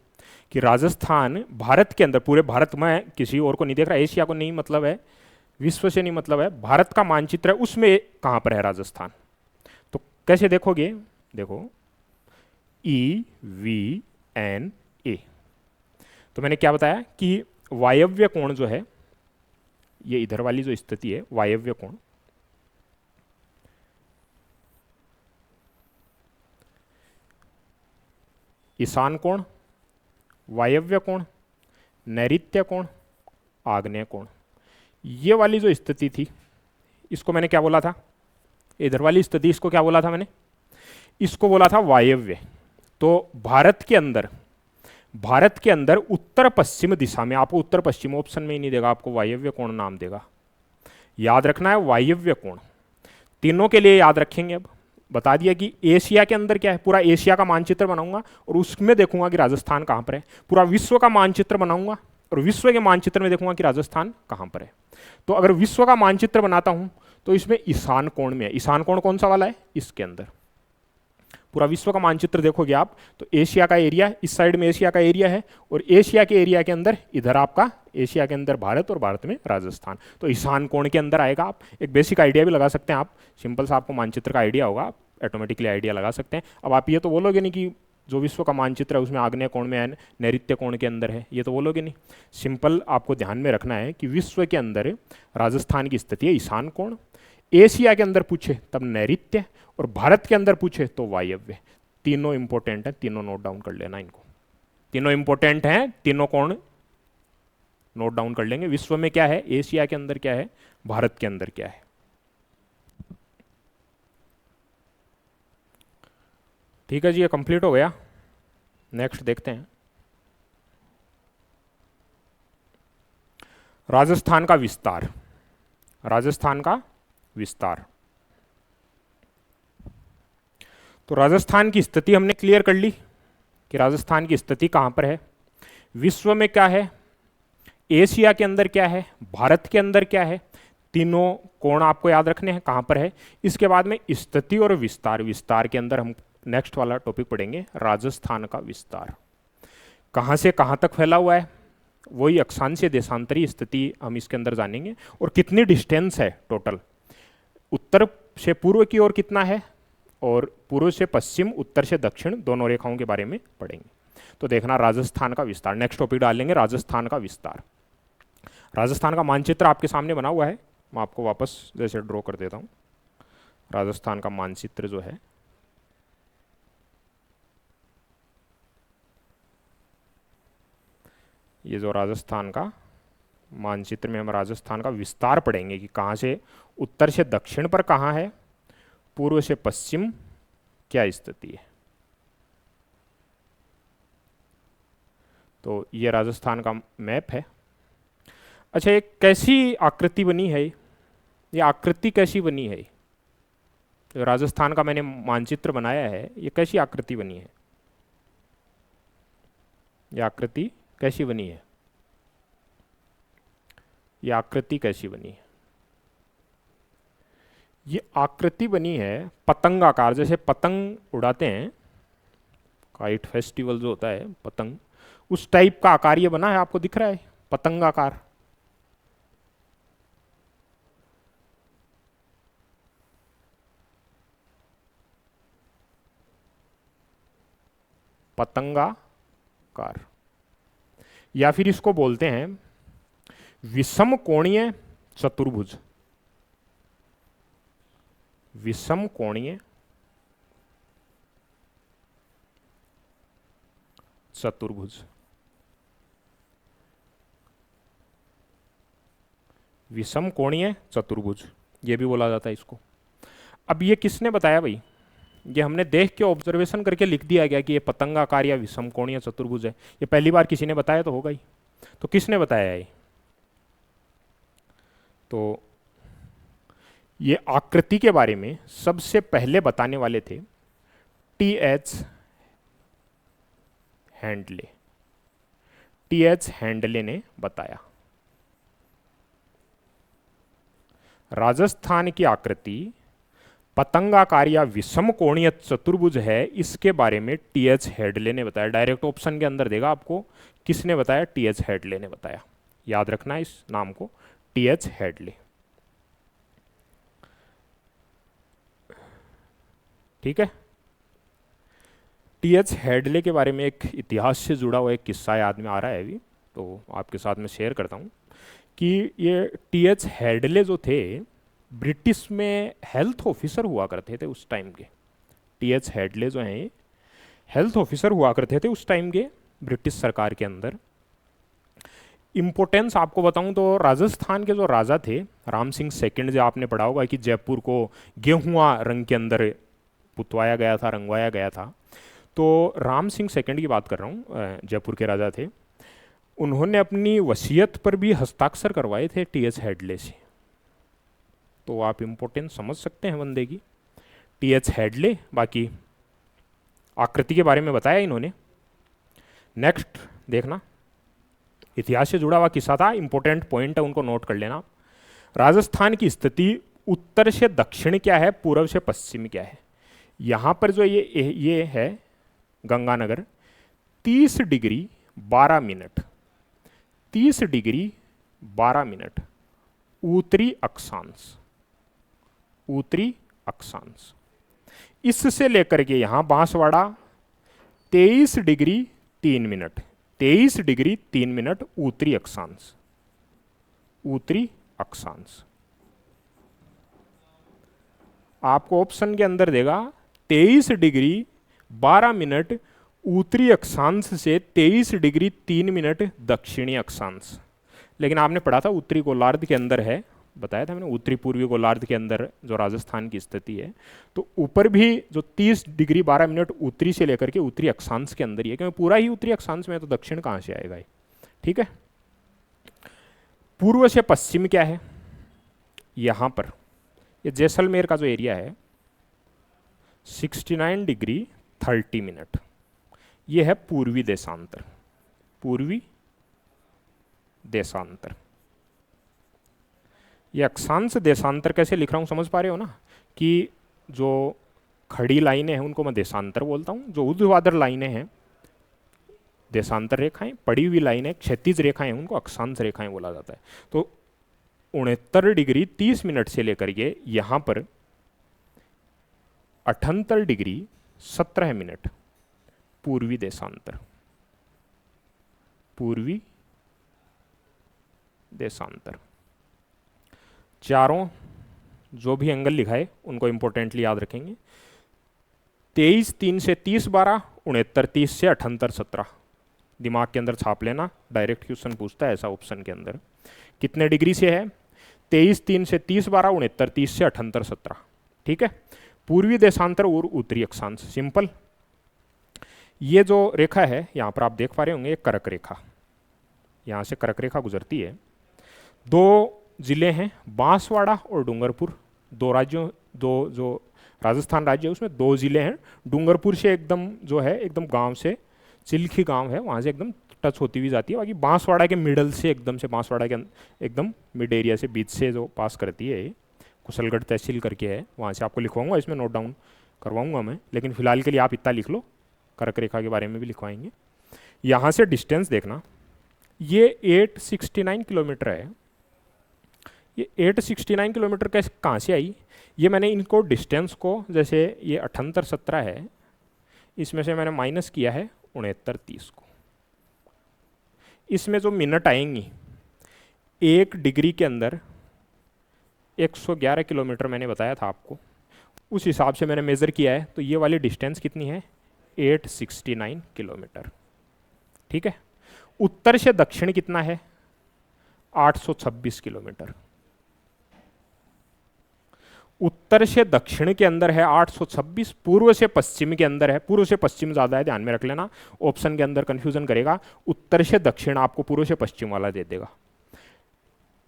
Speaker 1: कि राजस्थान भारत के अंदर, पूरे भारत में, किसी और को नहीं देख रहा, एशिया को नहीं मतलब है, विश्व से नहीं मतलब है, भारत का मानचित्र है उसमें कहां पर है राजस्थान। तो कैसे देखोगे, देखो EVNA, तो मैंने क्या बताया कि वायव्य कोण जो है, ये इधर वाली जो स्थिति है वायव्य कोण, ईशान कोण, वायव्य कोण, नैऋत्य कोण, आग्नेय कोण, ये वाली जो स्थिति थी इसको मैंने क्या बोला था, इधर वाली स्थिति इसको क्या बोला था मैंने, इसको बोला था वायव्य। तो भारत के अंदर उत्तर पश्चिम दिशा में, आपको उत्तर पश्चिम ऑप्शन में ही नहीं देगा, आपको वायव्य कोण नाम देगा। याद रखना है वायव्य कोण, तीनों के लिए याद रखेंगे। अब बता दिया कि एशिया के अंदर क्या है, पूरा एशिया का मानचित्र बनाऊंगा और उसमें देखूंगा कि राजस्थान कहां पर है। पूरा विश्व का मानचित्र बनाऊंगा और विश्व के मानचित्र में देखूंगा कि राजस्थान कहां पर है। तो अगर विश्व का मानचित्र बनाता हूं तो इसमें ईशान कोण में है, ईशान कोण कौन सा वाला है, इसके अंदर। पूरा विश्व का मानचित्र देखोगे आप तो एशिया का एरिया, इस साइड में एशिया का एरिया है, और एशिया के एरिया के अंदर इधर आपका, एशिया के अंदर भारत और भारत में राजस्थान, तो ईशान कोण के अंदर आएगा। आप एक बेसिक आइडिया भी लगा सकते हैं, आप सिंपल सा आपको मानचित्र का आइडिया होगा, आप ऑटोमेटिकली आइडिया लगा सकते हैं। अब आप ये तो बोलोगे नहीं कि जो विश्व का मानचित्र है उसमें आग्नेय कोण में है, नैऋत्य कोण के अंदर है, ये तो बोलोगे नहीं। सिंपल आपको ध्यान में रखना है कि विश्व के अंदर राजस्थान की स्थिति है ईशान कोण, एशिया के अंदर पूछे तब नैऋत्य, और भारत के अंदर पूछे तो वायव्य। तीनों इंपॉर्टेंट है, तीनों नोट डाउन कर लेना इनको, तीनों इंपॉर्टेंट हैं, तीनों कोण नोट डाउन कर लेंगे। विश्व में क्या है, एशिया के अंदर क्या है, भारत के अंदर क्या है। ठीक है जी, ये कंप्लीट हो गया। नेक्स्ट देखते हैं, राजस्थान का विस्तार। राजस्थान का विस्तार, तो राजस्थान की स्थिति हमने क्लियर कर ली कि राजस्थान की स्थिति कहां पर है, विश्व में क्या है, एशिया के अंदर क्या है, भारत के अंदर क्या है, तीनों कोण आपको याद रखने हैं कहां पर है। इसके बाद में स्थिति और विस्तार, विस्तार के अंदर हम नेक्स्ट वाला टॉपिक पढ़ेंगे राजस्थान का विस्तार, कहां से कहां तक फैला हुआ है, वही अक्षांशीय देशांतरी स्थिति हम इसके अंदर जानेंगे, और कितनी डिस्टेंस है टोटल, उत्तर से पूर्व की ओर कितना है, और पूर्व से पश्चिम, उत्तर से दक्षिण, दोनों रेखाओं के बारे में पढ़ेंगे। तो देखना राजस्थान का विस्तार, नेक्स्ट टॉपिक डालेंगे राजस्थान का विस्तार। राजस्थान का मानचित्र आपके सामने बना हुआ है, मैं आपको वापस जैसे ड्रॉ कर देता हूँ। राजस्थान का मानचित्र जो है, ये जो राजस्थान का मानचित्र में हम राजस्थान का विस्तार पढ़ेंगे कि कहाँ से उत्तर से दक्षिण पर कहाँ है, पूर्व से पश्चिम क्या स्थिति है। तो ये राजस्थान का मैप है। अच्छा, एक कैसी आकृति बनी है, ये आकृति कैसी बनी है, जो राजस्थान का मैंने मानचित्र बनाया है, ये कैसी आकृति बनी है, ये आकृति कैसी बनी है, ये आकृति कैसी बनी है, ये आकृति बनी है पतंगाकार, जैसे पतंग उड़ाते हैं, काइट फेस्टिवल जो होता है पतंग, उस टाइप का आकार ये बना है, आपको दिख रहा है पतंगाकार। पतंगाकार, या फिर इसको बोलते हैं विषम कोणीय चतुर्भुज, विषम कोणीय चतुर्भुज, विषम कोणीय चतुर्भुज ये भी बोला जाता है इसको। अब ये किसने बताया भाई, ये हमने देख के ऑब्जर्वेशन करके लिख दिया गया कि ये पतंगाकार या विषम कोणीय चतुर्भुज है, ये पहली बार किसी ने बताया तो होगा ही। तो किसने बताया ये, तो ये आकृति के बारे में सबसे पहले बताने वाले थे टी.एच. हैंडले। टी.एच. हैंडले ने बताया राजस्थान की आकृति पतंगाकार या विषम कोणीय चतुर्भुज है, इसके बारे में टी.एच. हैंडले ने बताया। डायरेक्ट ऑप्शन के अंदर देगा आपको, किसने बताया, टी.एच. हैंडले ने बताया। याद रखना है इस नाम को, टी.एच. हैंडले। ठीक है, टी.एच. हैंडले के बारे में एक इतिहास से जुड़ा हुआ एक किस्सा याद में आ रहा है अभी, तो आपके साथ में शेयर करता हूँ कि ये टी.एच. हैंडले जो थे ब्रिटिश में हेल्थ ऑफिसर हुआ करते थे उस टाइम के। टी.एच. हैंडले जो हैं हेल्थ ऑफिसर हुआ करते थे उस टाइम के ब्रिटिश सरकार के अंदर। इम्पोर्टेंस आपको बताऊं तो राजस्थान के जो राजा थे राम सिंह सेकंड, जो आपने पढ़ा होगा कि जयपुर को गेहुआ रंग के अंदर पुतवाया गया था, रंगवाया गया था। तो राम सिंह सेकंड की बात कर रहा हूँ, जयपुर के राजा थे। उन्होंने अपनी वसीयत पर भी हस्ताक्षर करवाए थे टी.एच. हैंडले से। तो आप इम्पोर्टेंस समझ सकते हैं बंदे की, टी.एच. हैंडले। बाकी आकृति के बारे में बताया इन्होंने। नेक्स्ट देखना, इतिहास से जुड़ा हुआ किस्सा था, इंपॉर्टेंट पॉइंट है, उनको नोट कर लेना। राजस्थान की स्थिति उत्तर से दक्षिण क्या है, पूर्व से पश्चिम क्या है, यहाँ पर जो ये है Ganganagar 30 degree 12 minute, 30 degree 12 minute उत्तरी अक्षांश, उत्तरी अक्षांश। इससे लेकर के यहाँ Banswara 23 degree 3 minute, 23 degree 3 minute उत्तरी अक्षांश, उत्तरी अक्षांश। आपको ऑप्शन के अंदर देगा 23 डिग्री 12 मिनट उत्तरी अक्षांश से 23 डिग्री 3 मिनट दक्षिणी अक्षांश। लेकिन आपने पढ़ा था उत्तरी गोलार्ध के अंदर है, बताया था मैंने, उत्तरी पूर्वी गोलार्ध के अंदर जो राजस्थान की स्थिति है, तो ऊपर भी जो 30 डिग्री 12 मिनट उत्तरी से लेकर के उत्तरी अक्षांश के अंदर ही है, क्योंकि पूरा ही उत्तरी अक्षांश में है तो दक्षिण कहाँ से आएगा ये। ठीक है। पूर्व से पश्चिम क्या है, यहाँ पर ये जैसलमेर का जो एरिया है 69 डिग्री 30 मिनट, ये है पूर्वी देशांतर, पूर्वी देशांतर। ये अक्षांश देशांतर कैसे लिख रहा हूँ समझ पा रहे हो ना, कि जो खड़ी लाइनें हैं उनको मैं देशांतर बोलता हूँ, जो ऊर्ध्वाधर लाइनें हैं देशांतर रेखाएं, पड़ी हुई लाइनें क्षैतिज रेखाएं हैं उनको अक्षांश रेखाएं बोला जाता है। तो 69 डिग्री 30 मिनट से लेकर के यहाँ पर 78 डिग्री 17 मिनट पूर्वी देशांतर, पूर्वी देशांतर। चारों जो भी एंगल लिखा है उनको इंपॉर्टेंटली याद रखेंगे। 23 3 से 30 12, 69 30 से 78 17, दिमाग के अंदर छाप लेना, डायरेक्ट क्वेश्चन पूछता है ऐसा ऑप्शन के अंदर। कितने डिग्री से है, 23 3 से 30 12, 69 30 से 78 17। ठीक है, पूर्वी देशांतर और उत्तरी अक्षांश, सिंपल। ये जो रेखा है यहाँ पर आप देख पा रहे होंगे, एक कर्क रेखा, यहाँ से कर्क रेखा गुजरती है। दो जिले हैं बांसवाड़ा और डूंगरपुर, दो राज्यों, दो जो राजस्थान राज्य है उसमें दो जिले हैं। डूंगरपुर से एकदम जो है एकदम गांव से, चिल्खी गांव है, वहाँ से एकदम टच होती हुई जाती है। बाकी बांसवाड़ा के मिडल से एकदम से, बांसवाड़ा के एकदम मिड एरिया से, बीच से जो पास करती है, कुशलगढ़ तहसील करके है, वहाँ से आपको लिखवाऊंगा, इसमें नोट डाउन करवाऊंगा मैं, लेकिन फिलहाल के लिए आप इतना लिख लो, कर्क रेखा के बारे में भी लिखवाएंगे। यहाँ से डिस्टेंस देखना, ये 869 किलोमीटर है। ये 869 किलोमीटर कैसे कहाँ से आई, ये मैंने इनको डिस्टेंस को, जैसे ये 78 17 है, इसमें से मैंने माइनस किया है 69 30 को। इसमें जो मिनट आएंगी, 1 डिग्री के अंदर 111 किलोमीटर मैंने बताया था आपको, उस हिसाब से मैंने मेज़र किया है। तो ये वाली डिस्टेंस कितनी है, 869 किलोमीटर। ठीक है। उत्तर से दक्षिण कितना है, 826 किलोमीटर। उत्तर से दक्षिण के अंदर है 826, पूर्व से पश्चिम के अंदर है, पूर्व से पश्चिम ज़्यादा है, ध्यान में रख लेना, ऑप्शन के अंदर कंफ्यूजन करेगा। उत्तर से दक्षिण आपको पूर्व से पश्चिम वाला दे देगा,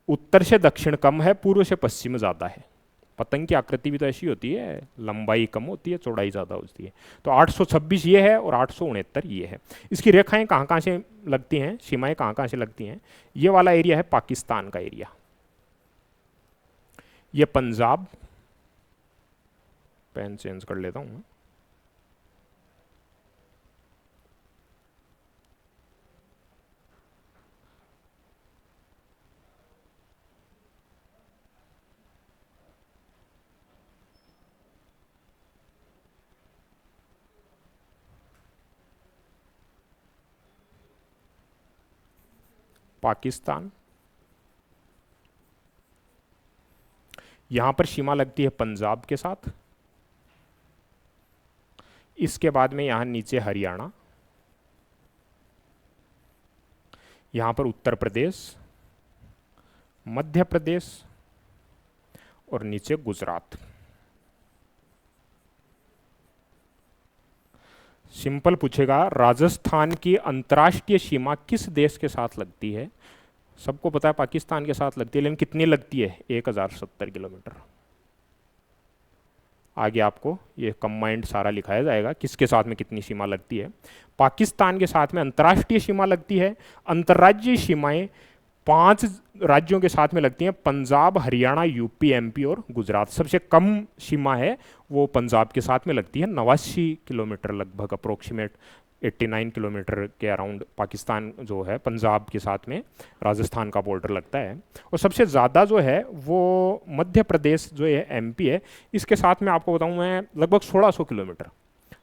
Speaker 1: उत्तर से दक्षिण कम है, पूर्व से पश्चिम ज़्यादा है। पतंग की आकृति भी तो ऐसी होती है, लंबाई कम होती है, चौड़ाई ज़्यादा होती है। तो 826 ये है और 869 ये है। इसकी रेखाएं कहाँ कहाँ से लगती हैं, सीमाएं कहाँ कहाँ से लगती हैं, ये वाला एरिया है पाकिस्तान का एरिया, ये पंजाब, पेन चेंज कर लेता हूँ, पाकिस्तान, यहां पर सीमा लगती है पंजाब के साथ, इसके बाद में यहां नीचे हरियाणा, यहां पर उत्तर प्रदेश, मध्य प्रदेश और नीचे गुजरात। सिंपल पूछेगा, राजस्थान की अंतर्राष्ट्रीय सीमा किस देश के साथ लगती है, सबको पता है पाकिस्तान के साथ लगती है, लेकिन कितनी लगती है, 1070 किलोमीटर। आगे आपको ये कंबाइंड सारा लिखाया जाएगा किसके साथ में कितनी सीमा लगती है। पाकिस्तान के साथ में अंतर्राष्ट्रीय सीमा लगती है, अंतर्राज्यीय सीमाएं 5 राज्यों के साथ में लगती हैं, पंजाब, हरियाणा, यूपी, एमपी और गुजरात। सबसे कम सीमा है वो पंजाब के साथ में लगती है, 89 किलोमीटर लगभग, अप्रोक्सीमेट 89 किलोमीटर के अराउंड पाकिस्तान जो है पंजाब के साथ में राजस्थान का बॉर्डर लगता है। और सबसे ज़्यादा जो है वो मध्य प्रदेश जो है, एमपी है, इसके साथ में आपको बताऊं मैं लगभग 1600 किलोमीटर,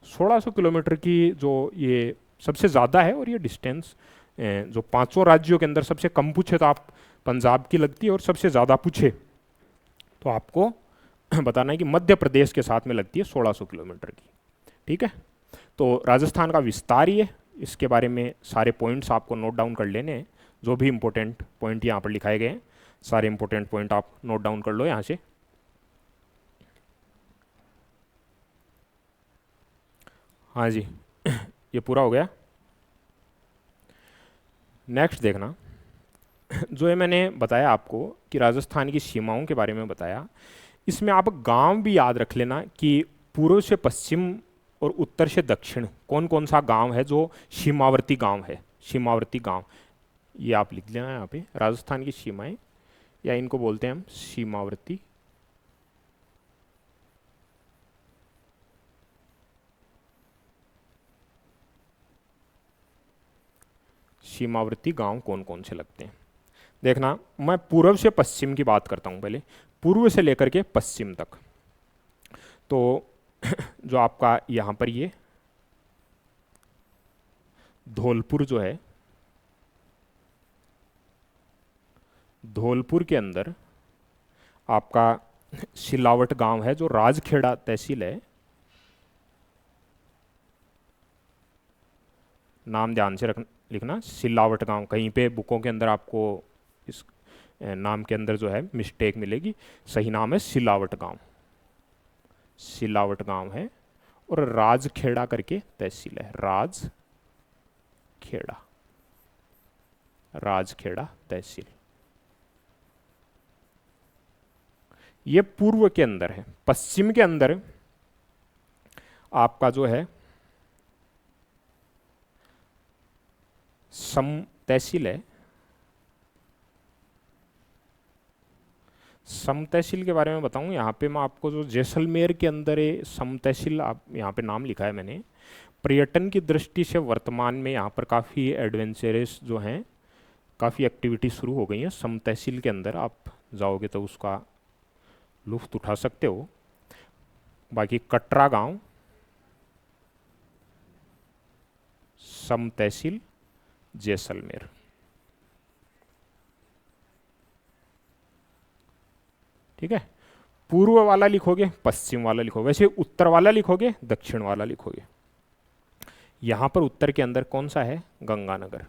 Speaker 1: 1600 किलोमीटर की जो ये सबसे ज़्यादा है। और ये डिस्टेंस जो पांचों राज्यों के अंदर सबसे कम पूछे तो आप पंजाब की लगती है, और सबसे ज़्यादा पूछे तो आपको बताना है कि मध्य प्रदेश के साथ में लगती है 1600 किलोमीटर की। ठीक है, तो राजस्थान का विस्तार ये, इसके बारे में सारे पॉइंट्स आपको नोट डाउन कर लेने हैं, जो भी इंपॉर्टेंट पॉइंट यहाँ पर लिखाए गए हैं सारे इंपॉर्टेंट पॉइंट आप नोट डाउन कर लो यहाँ से। हाँ जी ये पूरा हो गया। नेक्स्ट देखना, जो है मैंने बताया आपको कि राजस्थान की सीमाओं के बारे में बताया, इसमें आप गांव भी याद रख लेना कि पूर्व से पश्चिम और उत्तर से दक्षिण कौन कौन सा गांव है जो सीमावर्ती गांव है। सीमावर्ती गांव ये आप लिख लेना यहाँ पे, राजस्थान की सीमाएं, या इनको बोलते हैं हम सीमावर्ती सीमावर्ती गांव कौन कौन से लगते हैं। देखना, मैं पूर्व से पश्चिम की बात करता हूं पहले, पूर्व से लेकर के पश्चिम तक। तो जो आपका यहां पर ये धौलपुर जो है, धौलपुर के अंदर आपका सिलावट गांव है जो राजखेड़ा तहसील है, नाम ध्यान से लिखना, सिलावट गांव। कहीं पे बुकों के अंदर आपको इस नाम के अंदर जो है मिस्टेक मिलेगी, सही नाम है सिलावट गांव, सिलावट गांव है। और राजखेड़ा करके तहसील है, राजखेड़ा, राजखेड़ा तहसील। ये पूर्व के अंदर है। पश्चिम के अंदर आपका जो है सम तहसील है। सम तहसील के बारे में बताऊं, यहाँ पे मैं आपको जो जैसलमेर के अंदर है सम तहसील, आप यहाँ पे नाम लिखा है मैंने। पर्यटन की दृष्टि से वर्तमान में यहाँ पर काफ़ी एडवेंचरस जो हैं, काफ़ी एक्टिविटी शुरू हो गई हैं सम तहसील के अंदर। आप जाओगे तो उसका लुफ्त उठा सकते हो। बाकी कटरा गांव, सम तहसील, जैसलमेर। ठीक है, पूर्व वाला लिखोगे, पश्चिम वाला लिखोगे, वैसे उत्तर वाला लिखोगे, दक्षिण वाला लिखोगे। यहां पर उत्तर के अंदर कौन सा है, गंगानगर।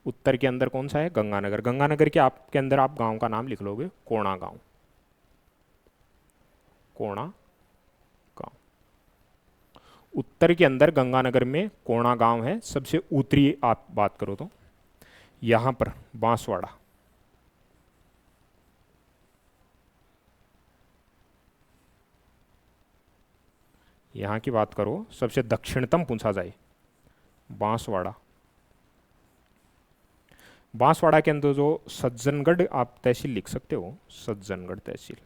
Speaker 1: उत्तर के अंदर कौन सा है, गंगानगर। गंगानगर के आपके अंदर आप गांव का नाम लिख लोगे, कोणा गांव, कोणा गांव। उत्तर के अंदर गंगानगर में कोणा गांव है। सबसे उत्तरी आप बात करो तो यहां पर बांसवाड़ा, यहां की बात करो सबसे दक्षिणतम पूछा जाए, बांसवाड़ा। बांसवाड़ा के अंदर जो सज्जनगढ़ आप तहसील लिख सकते हो, सज्जनगढ़ तहसील,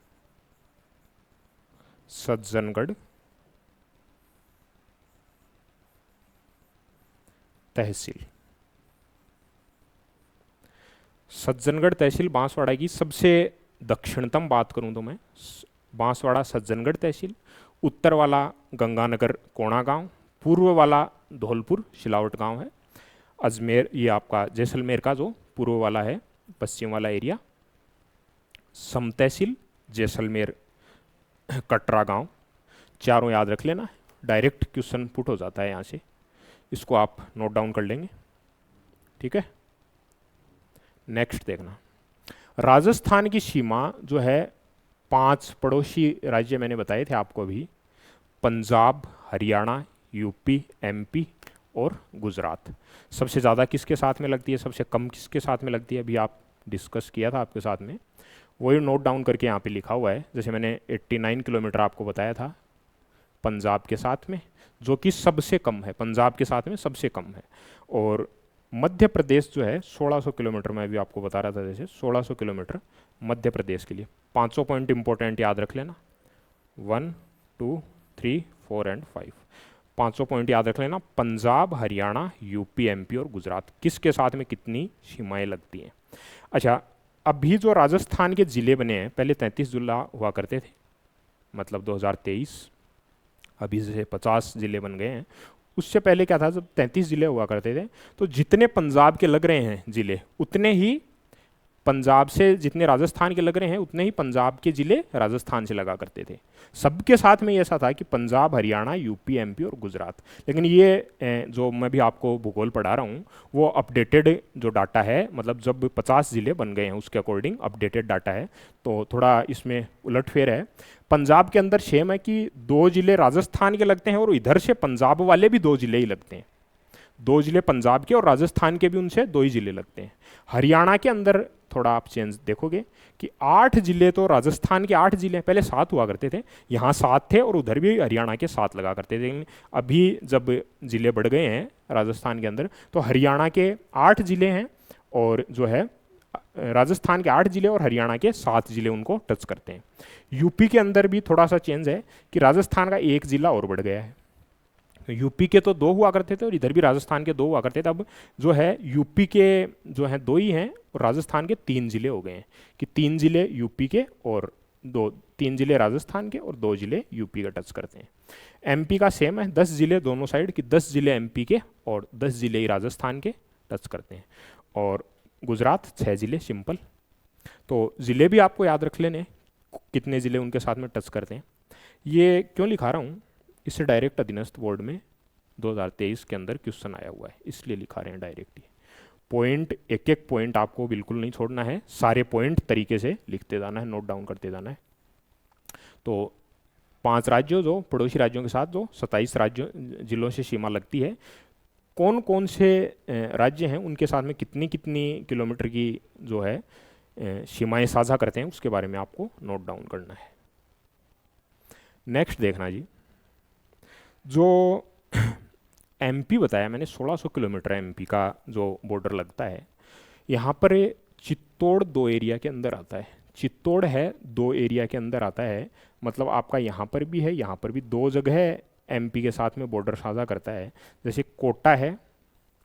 Speaker 1: सज्जनगढ़ तहसील। सज्जनगढ़ तहसील बांसवाड़ा की सबसे दक्षिणतम बात करूं तो मैं, बांसवाड़ा सज्जनगढ़ तहसील। उत्तर वाला गंगानगर कोणा गांव, पूर्व वाला धौलपुर सिलावट गांव है। अजमेर ये आपका जैसलमेर का जो पूर्व वाला है, पश्चिम वाला एरिया, सम तहसील, जैसलमेर, कटरा गांव। चारों याद रख लेना, डायरेक्ट क्वेश्चन पुट हो जाता है यहाँ से, इसको आप नोट डाउन कर लेंगे। ठीक है, नेक्स्ट देखना, राजस्थान की सीमा जो है 5 पड़ोसी राज्य मैंने बताए थे आपको अभी, पंजाब, हरियाणा, यूपी, एमपी और गुजरात। सबसे ज़्यादा किसके साथ में लगती है, सबसे कम किसके साथ में लगती है, अभी आप डिस्कस किया था आपके साथ में, वही नोट डाउन करके यहाँ पे लिखा हुआ है। जैसे मैंने 89 किलोमीटर आपको बताया था पंजाब के साथ में, जो कि सबसे कम है, पंजाब के साथ में सबसे कम है। और मध्य प्रदेश जो है 1600 किलोमीटर, मैं अभी आपको बता रहा था जैसे 1600 किलोमीटर मध्य प्रदेश के लिए। 500 पॉइंट इंपॉर्टेंट याद रख लेना, 1 2 3 4 एंड 5। 500 पॉइंट याद रख लेना। पंजाब, हरियाणा, यूपी, एमपी और गुजरात किसके साथ में कितनी सीमाएं लगती हैं। अच्छा, अभी जो राजस्थान के ज़िले बने हैं, पहले 33 जिला हुआ करते थे, मतलब 2023, अभी से 50 ज़िले बन गए हैं। उससे पहले क्या था, जब 33 ज़िले हुआ करते थे तो जितने पंजाब के लग रहे हैं ज़िले, उतने ही पंजाब से, जितने राजस्थान के लग रहे हैं उतने ही पंजाब के ज़िले राजस्थान से लगा करते थे। सबके साथ में ऐसा था कि पंजाब, हरियाणा, यूपी, एमपी और गुजरात। लेकिन ये जो मैं भी आपको भूगोल पढ़ा रहा हूँ वो अपडेटेड जो डाटा है, मतलब जब 50 ज़िले बन गए हैं उसके अकॉर्डिंग अपडेटेड डाटा है, तो थोड़ा इसमें उलटफेर है। पंजाब के अंदर सेम है कि 2 ज़िले राजस्थान के लगते हैं और इधर से पंजाब वाले भी 2 ज़िले ही लगते हैं। 2 ज़िले पंजाब के और राजस्थान के भी उनसे 2 ही ज़िले लगते हैं। हरियाणा के अंदर थोड़ा आप चेंज देखोगे कि 8 ज़िले तो राजस्थान के 8 ज़िले, पहले 7 हुआ करते थे, यहाँ 7 थे और उधर भी हरियाणा के 7 लगा करते थे। लेकिन अभी जब ज़िले बढ़ गए हैं राजस्थान के अंदर तो हरियाणा के 8 ज़िले हैं और जो है राजस्थान के 8 ज़िले और हरियाणा के 7 ज़िले उनको टच करते हैं। यूपी के अंदर भी थोड़ा सा चेंज है कि राजस्थान का 1 ज़िला और बढ़ गया है। यूपी के तो 2 हुआ करते थे और इधर भी राजस्थान के 2 हुआ करते थे। अब जो है यूपी के जो हैं 2 ही हैं और राजस्थान के 3 ज़िले हो गए हैं कि 3 ज़िले यूपी के और 3 ज़िले राजस्थान के और 2 ज़िले यूपी का टच करते हैं। एमपी का सेम है, 10 ज़िले दोनों साइड कि 10 ज़िले एमपी के और 10 ज़िले ही राजस्थान के टच करते हैं। और गुजरात 6 ज़िले सिंपल। तो ज़िले भी आपको याद रख लेने कितने ज़िले उनके साथ में टच करते हैं। ये क्यों लिखा रहा हूँ, इससे डायरेक्ट अधीनस्थ बोर्ड में 2023 के अंदर क्वेश्चन आया हुआ है, इसलिए लिखा रहे हैं डायरेक्ट। पॉइंट, एक एक पॉइंट आपको बिल्कुल नहीं छोड़ना है, सारे पॉइंट तरीके से लिखते जाना है, नोट डाउन करते जाना है। तो 5 राज्यों जो पड़ोसी राज्यों के साथ जो 27 राज्यों जिलों से सीमा लगती है, कौन कौन से राज्य हैं उनके साथ में कितनी कितनी किलोमीटर की जो है सीमाएं साझा करते हैं, उसके बारे में आपको नोट डाउन करना है। नेक्स्ट देखना जी, जो एमपी बताया मैंने 1600 किलोमीटर एमपी का जो बॉर्डर लगता है, यहाँ पर चित्तौड़ 2 एरिया के अंदर आता है। चित्तौड़ है 2 एरिया के अंदर आता है, मतलब आपका यहाँ पर भी है, यहाँ पर भी 2 जगह एमपी के साथ में बॉर्डर साझा करता है। जैसे कोटा है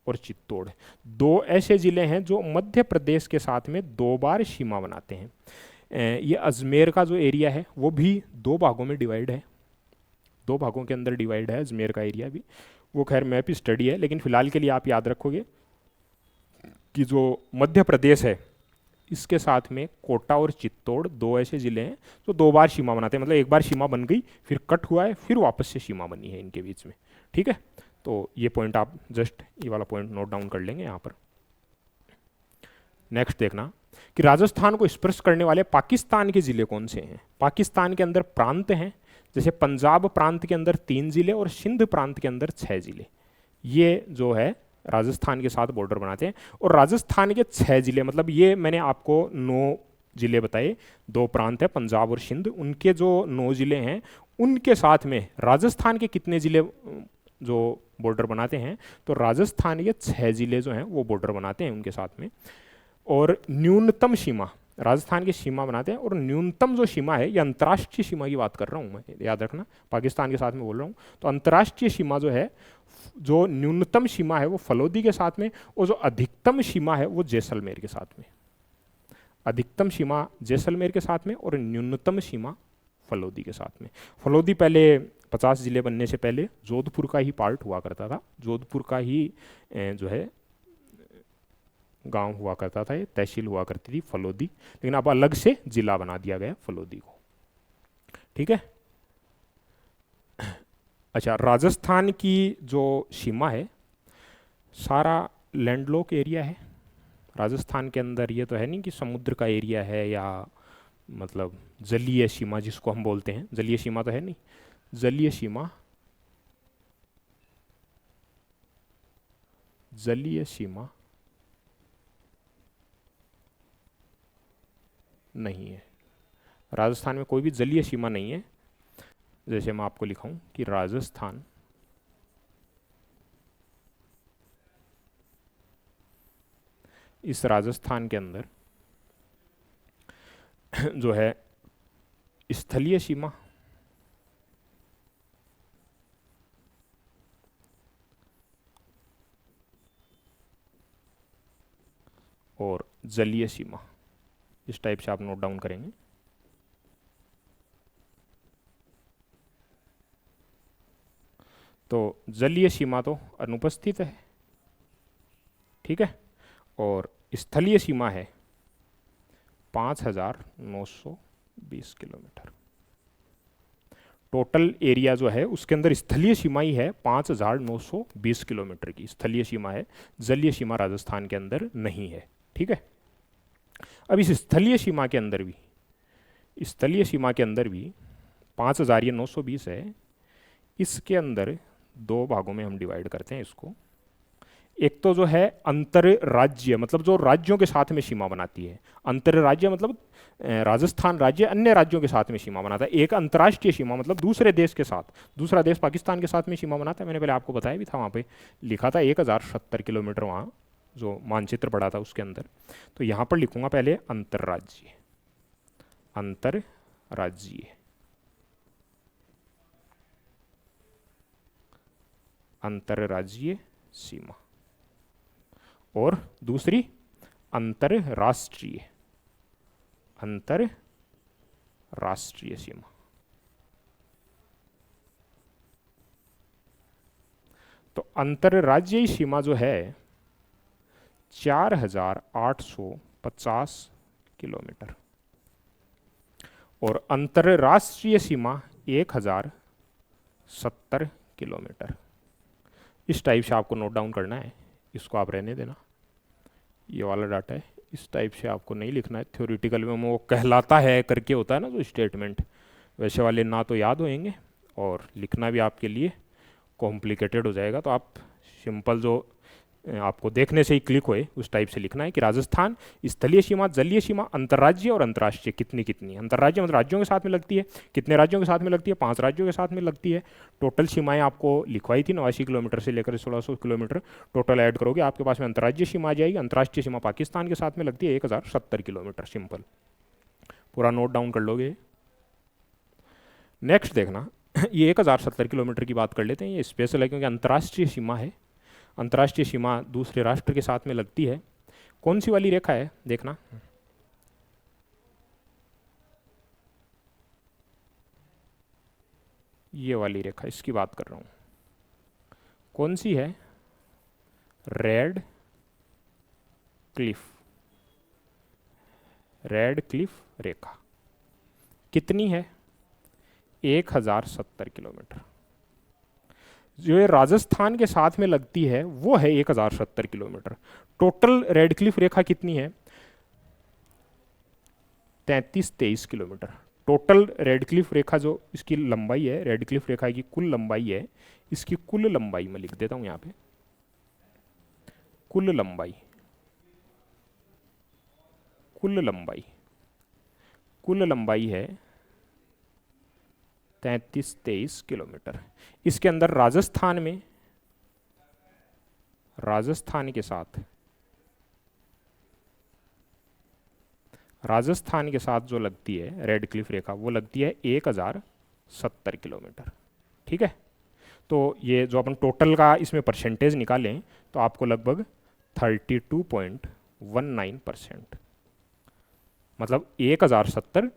Speaker 1: और चित्तौड़, 2 ऐसे ज़िले हैं जो मध्य प्रदेश के साथ में 2 बार सीमा बनाते हैं। ये अजमेर का जो एरिया है वो भी 2 भागों में डिवाइड है, 2 भागों के अंदर डिवाइड है अजमेर का एरिया भी। वो खैर मैप स्टडी है, लेकिन फिलहाल के लिए आप याद रखोगे कि जो मध्य प्रदेश है इसके साथ में कोटा और चित्तौड़ 2 ऐसे ज़िले हैं जो 2 बार सीमा बनाते हैं। मतलब एक बार सीमा बन गई, फिर कट हुआ है, फिर वापस से सीमा बनी है इनके बीच में। ठीक है, तो ये पॉइंट आप जस्ट ये वाला पॉइंट नोट डाउन कर लेंगे यहाँ पर। नेक्स्ट देखना कि राजस्थान को स्पर्श करने वाले पाकिस्तान के ज़िले कौन से हैं। पाकिस्तान के अंदर प्रांत हैं, जैसे पंजाब प्रांत के अंदर 3 ज़िले और सिंध प्रांत के अंदर 6 ज़िले, ये जो है राजस्थान के साथ बॉर्डर बनाते हैं। और राजस्थान के 6 ज़िले, मतलब ये मैंने आपको 9 ज़िले बताए, 2 प्रांत है पंजाब और सिंध, उनके जो 9 ज़िले हैं उनके साथ में राजस्थान के कितने ज़िले जो बॉर्डर बनाते हैं, तो राजस्थान के 6 ज़िले जो हैं वो बॉर्डर बनाते हैं उनके साथ में। और न्यूनतम सीमा राजस्थान की सीमा बनाते हैं, और न्यूनतम जो सीमा है, ये अंतर्राष्ट्रीय सीमा की बात कर रहा हूँ मैं, याद रखना पाकिस्तान के साथ में बोल रहा हूँ। तो अंतर्राष्ट्रीय सीमा जो है, जो न्यूनतम सीमा है वो फलोदी के साथ में, और जो अधिकतम सीमा है वो जैसलमेर के साथ में। अधिकतम सीमा जैसलमेर के साथ में और न्यूनतम सीमा फलोदी के साथ में। फलोदी पहले 50 ज़िले बनने से पहले जोधपुर का ही पार्ट हुआ करता था, जोधपुर का ही जो है गांव हुआ करता था, ये तहसील हुआ करती थी फलोदी, लेकिन अब अलग से जिला बना दिया गया फलोदी को। ठीक है, अच्छा, राजस्थान की जो सीमा है सारा लैंडलॉक एरिया है राजस्थान के अंदर। ये तो है नहीं कि समुद्र का एरिया है या मतलब जलीय सीमा जिसको हम बोलते हैं, जलीय सीमा तो है नहीं, जलीय सीमा, जलीय सीमा नहीं है राजस्थान में, कोई भी जलीय सीमा नहीं है। जैसे मैं आपको लिखाऊं कि राजस्थान इस राजस्थान के अंदर जो है स्थलीय सीमा और जलीय सीमा, इस टाइप से आप नोट डाउन करेंगे। तो जलीय सीमा तो अनुपस्थित है, ठीक है, और स्थलीय सीमा है 5,920 किलोमीटर। टोटल एरिया जो है उसके अंदर स्थलीय सीमा ही है 5,920 किलोमीटर की स्थलीय सीमा है, जलीय सीमा राजस्थान के अंदर नहीं है, ठीक है। अब इस स्थलीय सीमा के अंदर भी, स्थलीय सीमा के अंदर भी 5,920 है, इसके अंदर दो भागों में हम डिवाइड करते हैं इसको। एक तो जो है अंतर राज्य, मतलब जो राज्यों के साथ में सीमा बनाती है। अंतर राज्य मतलब राजस्थान राज्य अन्य राज्यों के साथ में सीमा बनाता है। एक अंतर्राष्ट्रीय सीमा मतलब दूसरे देश के साथ, दूसरा देश पाकिस्तान के साथ में सीमा बनाता है। मैंने पहले आपको बताया भी था, वहाँ पे लिखा था 1070 किलोमीटर, वहाँ जो मानचित्र पड़ा था उसके अंदर। तो यहाँ पर लिखूंगा पहले अंतर्राज्यीय, अंतर्राज्यीय, अंतर्राज्यीय सीमा, और दूसरी अंतरराष्ट्रीय, अंतरराष्ट्रीय सीमा। तो अंतरराज्यीय सीमा जो है 4,850 किलोमीटर और अंतरराष्ट्रीय सीमा 1,070 किलोमीटर। इस टाइप से आपको नोट डाउन करना है, इसको आप रहने देना, ये वाला डाटा है, इस टाइप से आपको नहीं लिखना है। थ्योरेटिकल में वो कहलाता है करके होता है ना जो स्टेटमेंट, वैसे वाले ना तो याद होंगे और लिखना भी आपके लिए कॉम्प्लिकेटेड हो जाएगा। तो आप सिंपल जो आपको देखने से ही क्लिक होए उस टाइप से लिखना है कि राजस्थान स्थलीय सीमा, जलीय सीमा, अंतर्राज्यीय और अंतर्राष्ट्रीय कितनी कितनी। अंतर्राज्यीय मतलब राज्यों के साथ में लगती है, कितने राज्यों के साथ में लगती है, 5 राज्यों के साथ में लगती है। टोटल सीमाएं आपको लिखवाई थी 89 किलोमीटर से लेकर 1600 किलोमीटर, टोटल ऐड करोगे आपके पास में अंतर्राज्यीय सीमा आ जाएगी। अंतर्राष्ट्रीय सीमा पाकिस्तान के साथ में लगती है 1070 किलोमीटर। सिंपल पूरा नोट डाउन कर लोगे। नेक्स्ट देखना, ये 1070 किलोमीटर की बात कर लेते हैं, ये स्पेशल है क्योंकि अंतर्राष्ट्रीय सीमा है। अंतर्राष्ट्रीय सीमा दूसरे राष्ट्र के साथ में लगती है। कौन सी वाली रेखा है देखना, ये वाली रेखा, इसकी बात कर रहा हूं। कौन सी है? रेड क्लिफ, रेड क्लिफ रेखा कितनी है? 1070 किलोमीटर। जो ये राजस्थान के साथ में लगती है वो है 1070 किलोमीटर। टोटल रेड क्लिफ रेखा कितनी है? 33-23 किलोमीटर। टोटल रेड क्लिफ रेखा जो इसकी लंबाई है, रेड क्लिफ रेखा की कुल लंबाई है, इसकी कुल लंबाई मैं लिख देता हूं यहां पे, कुल लंबाई, कुल लंबाई, कुल लंबाई है 33-23 किलोमीटर। इसके अंदर राजस्थान में, राजस्थान के साथ, राजस्थान के साथ जो लगती है रेड क्लिफ रेखा वो लगती है 1070 किलोमीटर, ठीक है। तो ये जो अपन टोटल का इसमें परसेंटेज निकालें तो आपको लगभग 32.19%, मतलब 1070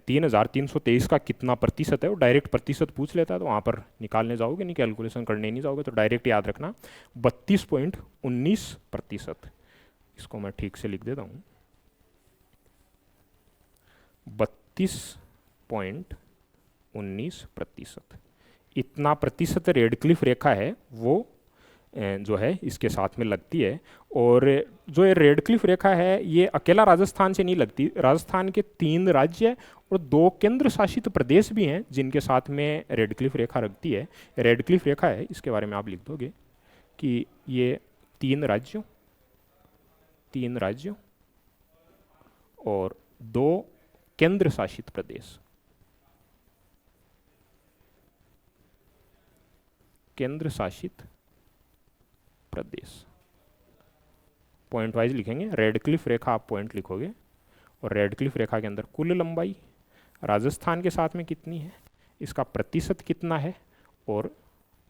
Speaker 1: 3323 का कितना प्रतिशत है वो डायरेक्ट प्रतिशत पूछ लेता है। तो वहाँ पर निकालने जाओगे नहीं, कैलकुलेशन करने नहीं जाओगे, तो डायरेक्ट याद रखना 32.19%। इसको मैं ठीक से लिख देता हूँ, 32.19%। इतना प्रतिशत रेड क्लिफ रेखा है वो जो है इसके साथ में लगती है। और जो ये रेड क्लिफ रेखा है ये अकेला राजस्थान से नहीं लगती, राजस्थान के 3 राज्य और 2 केंद्र शासित प्रदेश भी हैं जिनके साथ में रेड क्लिफ रेखा लगती है। रेड क्लिफ रेखा है, इसके बारे में आप लिख दोगे कि ये 3 राज्यों और 2 केंद्र शासित प्रदेश, केंद्र शासित प्रदेश पॉइंट वाइज लिखेंगे। रेडक्लिफ रेखा आप पॉइंट लिखोगे, और रेडक्लिफ रेखा के अंदर कुल लंबाई राजस्थान के साथ में कितनी है, इसका प्रतिशत कितना है, और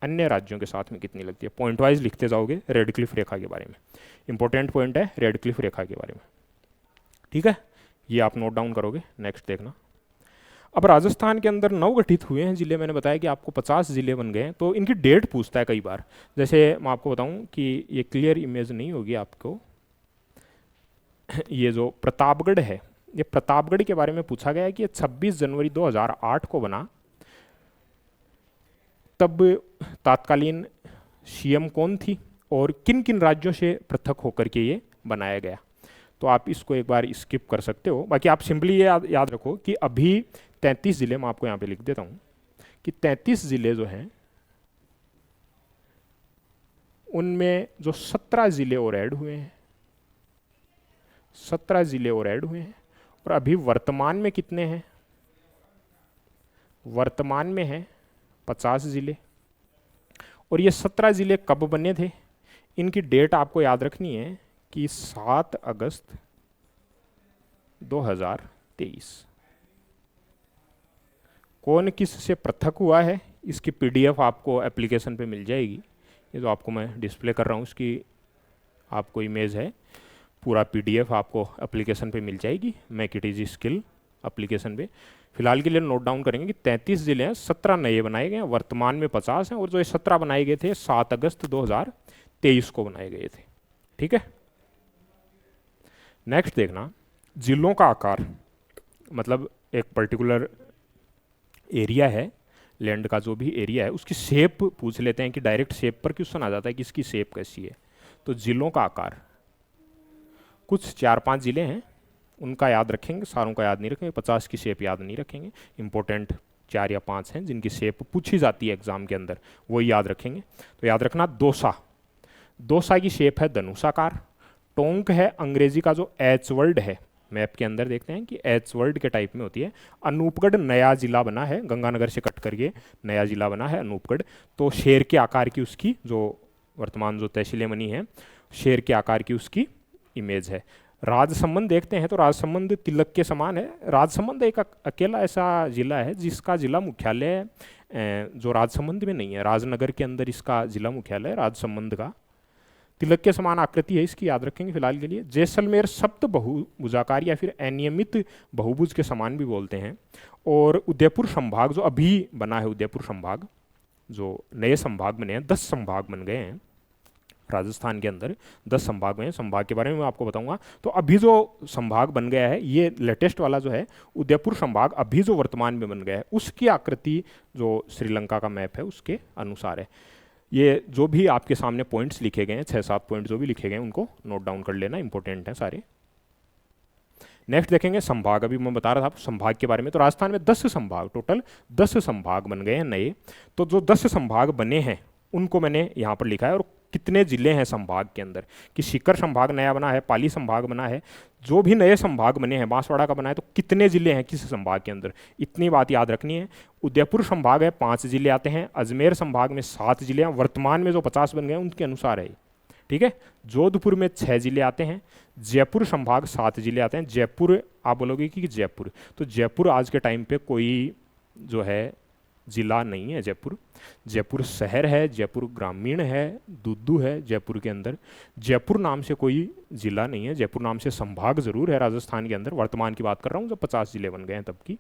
Speaker 1: अन्य राज्यों के साथ में कितनी लगती है, पॉइंट वाइज लिखते जाओगे रेडक्लिफ रेखा के बारे में। इंपॉर्टेंट पॉइंट है रेडक्लिफ रेखा के बारे में, ठीक है, ये आप नोट डाउन करोगे। नेक्स्ट देखना, अब राजस्थान के अंदर 9 गठित हुए हैं जिले। मैंने बताया कि आपको 50 जिले बन गए हैं, तो इनकी डेट पूछता है कई बार। जैसे मैं आपको बताऊं कि ये क्लियर इमेज नहीं होगी आपको, ये जो प्रतापगढ़ है, ये प्रतापगढ़ के बारे में पूछा गया है कि ये 26 जनवरी 2008 को बना। तब तत्कालीन सीएम कौन थी और किन किन राज्यों से पृथक होकर के ये बनाया गया। तो आप इसको एक बार स्किप कर सकते हो। बाकी आप सिंपली ये याद रखो कि अभी 33 जिले, मैं आपको यहाँ पे लिख देता हूँ कि 33 जिले जो हैं उनमें जो 17 जिले और ऐड हुए हैं, 17 जिले और ऐड हुए हैं। और अभी वर्तमान में कितने हैं, वर्तमान में हैं 50 जिले। और ये 17 जिले कब बने थे, इनकी डेट आपको याद रखनी है कि 7 अगस्त 2023। कौन किस से पृथक हुआ है, इसकी पीडीएफ आपको एप्लीकेशन पे मिल जाएगी। ये जो आपको मैं डिस्प्ले कर रहा हूँ इसकी आपको इमेज है, पूरा पीडीएफ आपको एप्लीकेशन पे मिल जाएगी, मैकेटीजी स्किल एप्लीकेशन पे। फिलहाल के लिए नोट डाउन करेंगे कि 33 जिले हैं, 17 नए बनाए गए हैं, वर्तमान में 50 हैं, और जो ये 17 बनाए गए थे 7 अगस्त 2023 को बनाए गए थे, ठीक है। नेक्स्ट देखना, जिलों का आकार, मतलब एक पर्टिकुलर एरिया है, लैंड का जो भी एरिया है उसकी शेप पूछ लेते हैं कि डायरेक्ट शेप पर क्वेश्चन आ जाता है कि इसकी शेप कैसी है। तो जिलों का आकार, कुछ 4-5 जिले हैं उनका याद रखेंगे, सारों का याद नहीं रखेंगे, 50 की शेप याद नहीं रखेंगे। इंपॉर्टेंट 4 या 5 हैं जिनकी शेप पूछी जाती है एग्जाम के अंदर, वो याद रखेंगे। तो याद रखना, दौसा, दौसा की शेप है धनुषाकार। टोंक है अंग्रेजी का जो एच वर्ड है, मैप के अंदर देखते हैं कि एच वर्ड के टाइप में होती है। अनूपगढ़ नया जिला बना है, गंगानगर से कट करके नया जिला बना है अनूपगढ़। तो शेर के आकार की उसकी जो वर्तमान जो तहसीलें बनी हैं, शेर के आकार की उसकी इमेज है। राजसमंद देखते हैं तो राजसमंद तिलक के समान है। राजसमंद एक अकेला ऐसा जिला है जिसका जिला मुख्यालय जो राजसमंद में नहीं है, राजनगर के अंदर इसका जिला मुख्यालय है राजसमंद का। तिलक के समान आकृति है इसकी, याद रखेंगे फिलहाल के लिए। जैसलमेर सप्त बहुभुजाकार या फिर अनियमित बहुभुज के समान भी बोलते हैं। और उदयपुर संभाग जो अभी बना है, उदयपुर संभाग जो नए संभाग बने हैं, 10 संभाग बन गए हैं राजस्थान के अंदर, 10 संभाग में। संभाग के बारे में मैं आपको बताऊंगा। तो अभी जो संभाग बन गया है, ये लेटेस्ट वाला जो है उदयपुर संभाग, अभी जो वर्तमान में बन गया है उसकी आकृति जो श्रीलंका का मैप है उसके अनुसार है। ये जो भी आपके सामने पॉइंट्स लिखे गए हैं, 6-7 पॉइंट जो भी लिखे गए हैं उनको नोट डाउन कर लेना, इंपॉर्टेंट हैं सारे। नेक्स्ट देखेंगे संभाग, अभी मैं बता रहा था संभाग के बारे में। तो राजस्थान में 10 संभाग, टोटल 10 संभाग बन गए हैं नए। तो जो 10 संभाग बने हैं उनको मैंने यहाँ पर लिखा है, और कितने जिले हैं संभाग के अंदर, कि सीकर संभाग नया बना है, पाली संभाग बना है, जो भी नए संभाग बने हैं, बांसवाड़ा का बना है, तो कितने जिले हैं किस संभाग के अंदर, इतनी बात याद रखनी है। उदयपुर संभाग है 5 जिले आते हैं, अजमेर संभाग में 7 जिले हैं, वर्तमान में जो 50 बन गए हैं उनके अनुसार है, ठीक है। जोधपुर में 6 जिले आते हैं, जयपुर संभाग 7 जिले आते हैं। जयपुर आप बोलोगे कि जयपुर, तो जयपुर आज के टाइम पे कोई जो है जिला नहीं है। जयपुर, जयपुर शहर है, जयपुर ग्रामीण है, दुद्दू है जयपुर के अंदर। जयपुर नाम से कोई जिला नहीं है, जयपुर नाम से संभाग जरूर है राजस्थान के अंदर, वर्तमान की बात कर रहा हूँ जब 50 जिले बन गए हैं तब की।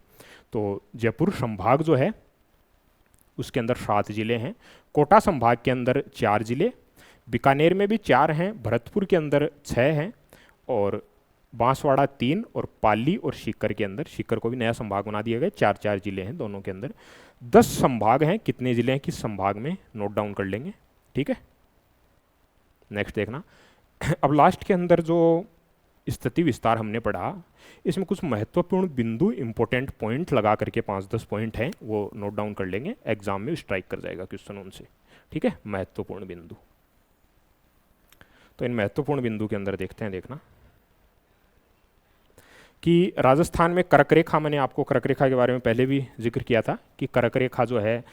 Speaker 1: तो जयपुर संभाग जो है उसके अंदर 7 जिले हैं। कोटा संभाग के अंदर 4 जिले, बीकानेर में भी 4 हैं, भरतपुर के अंदर 6 हैं, और बांसवाड़ा 3, और पाली और सीकर के अंदर, सीकर को भी नया संभाग बना दिया गया, 4-4 जिले हैं दोनों के अंदर। 10 संभाग हैं, कितने जिले हैं किस संभाग में नोट डाउन कर लेंगे, ठीक है। नेक्स्ट देखना, अब लास्ट के अंदर जो स्थिति विस्तार हमने पढ़ा, इसमें कुछ महत्वपूर्ण बिंदु, इंपॉर्टेंट पॉइंट लगा करके 5-10 पॉइंट हैं वो नोट डाउन कर लेंगे, एग्जाम में स्ट्राइक कर जाएगा क्वेश्चन उनसे, ठीक है। महत्वपूर्ण बिंदु, तो इन महत्वपूर्ण बिंदु के अंदर देखते हैं, देखना कि राजस्थान में कर्क रेखा, मैंने आपको कर्क रेखा के बारे में पहले भी जिक्र किया था कि कर्क रेखा जो है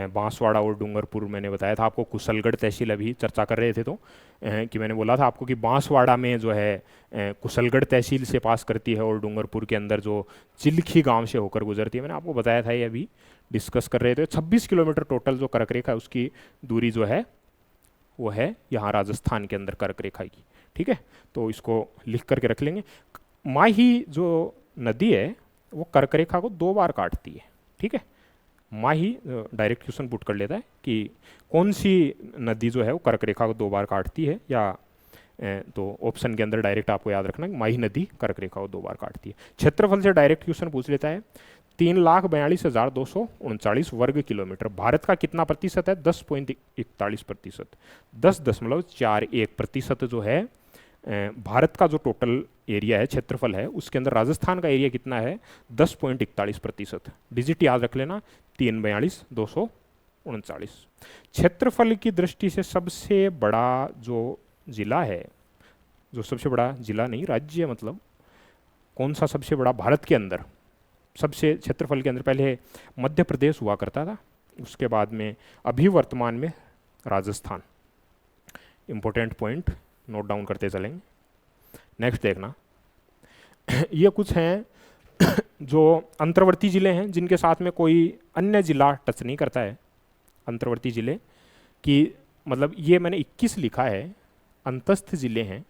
Speaker 1: बांसवाड़ा और डूंगरपुर, मैंने बताया था आपको, कुशलगढ़ तहसील अभी चर्चा कर रहे थे तो कि मैंने बोला था आपको कि बांसवाड़ा में जो है कुशलगढ़ तहसील से पास करती है और डूंगरपुर के अंदर जो चिल्खी गांव से होकर गुजरती है, मैंने आपको बताया था, ये अभी डिस्कस कर रहे थे। 26 किलोमीटर टोटल जो कर्क रेखा है उसकी दूरी जो है वो है यहाँ राजस्थान के अंदर कर्क रेखा की। ठीक है, तो इसको लिख करके रख लेंगे। माही जो नदी है वो कर्क रेखा को 2 बार काटती है। ठीक है, माही डायरेक्ट क्वेश्चन पुट कर लेता है कि कौन सी नदी जो है वो कर्क रेखा को 2 बार काटती है, या तो ऑप्शन के अंदर डायरेक्ट आपको याद रखना कि माही नदी कर्क रेखा को 2 बार काटती है। क्षेत्रफल से डायरेक्ट क्वेश्चन पूछ लेता है। 3,42,239 वर्ग किलोमीटर। भारत का कितना प्रतिशत है? 10.41%, 10.41% जो है भारत का जो टोटल एरिया है, क्षेत्रफल है, उसके अंदर राजस्थान का एरिया कितना है? 10.41%। डिजिट याद रख लेना, 3,42,239। क्षेत्रफल की दृष्टि से सबसे बड़ा जो जिला है, जो सबसे बड़ा जिला नहीं, राज्य मतलब कौन सा सबसे बड़ा भारत के अंदर सबसे क्षेत्रफल के अंदर? पहले मध्य प्रदेश हुआ करता था, उसके बाद में अभी वर्तमान में Rajasthan. Important point note down करते चलेंगे। नेक्स्ट देखना, ये कुछ हैं जो अंतर्वर्ती जिले हैं जिनके साथ में कोई अन्य जिला टच नहीं करता है। अंतर्वर्ती जिले की मतलब ये मैंने 21 लिखा है, अंतस्थ जिले हैं।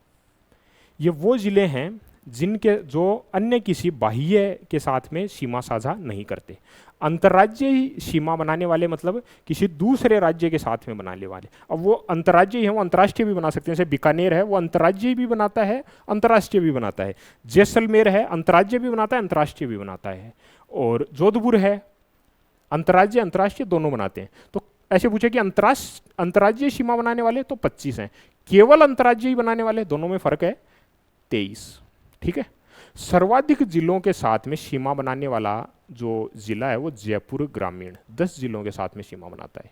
Speaker 1: ये वो जिले हैं जिनके जो अन्य किसी बाह्य के साथ में सीमा साझा नहीं करते। अंतर्राज्यीय सीमा बनाने वाले मतलब किसी दूसरे राज्य के साथ में बनाने वाले। अब वो अंतर्राज्यीय है, वो अंतर्राष्ट्रीय भी बना सकते हैं। जैसे बीकानेर है, वो अंतर्राज्यीय भी बनाता है, अंतर्राष्ट्रीय भी बनाता है। जैसलमेर है, अंतर्राज्यीय भी बनाता है, अंतर्राष्ट्रीय भी बनाता है। और जोधपुर है, अंतर्राज्यीय अंतर्राष्ट्रीय दोनों बनाते हैं। तो ऐसे पूछे कि अंतर्राज्यीय सीमा बनाने वाले तो 25 हैं, केवल अंतर्राज्यीय बनाने वाले दोनों में फर्क है 23। ठीक है, सर्वाधिक जिलों के साथ में सीमा बनाने वाला जो जिला है वो जयपुर ग्रामीण 10 जिलों के साथ में सीमा बनाता है।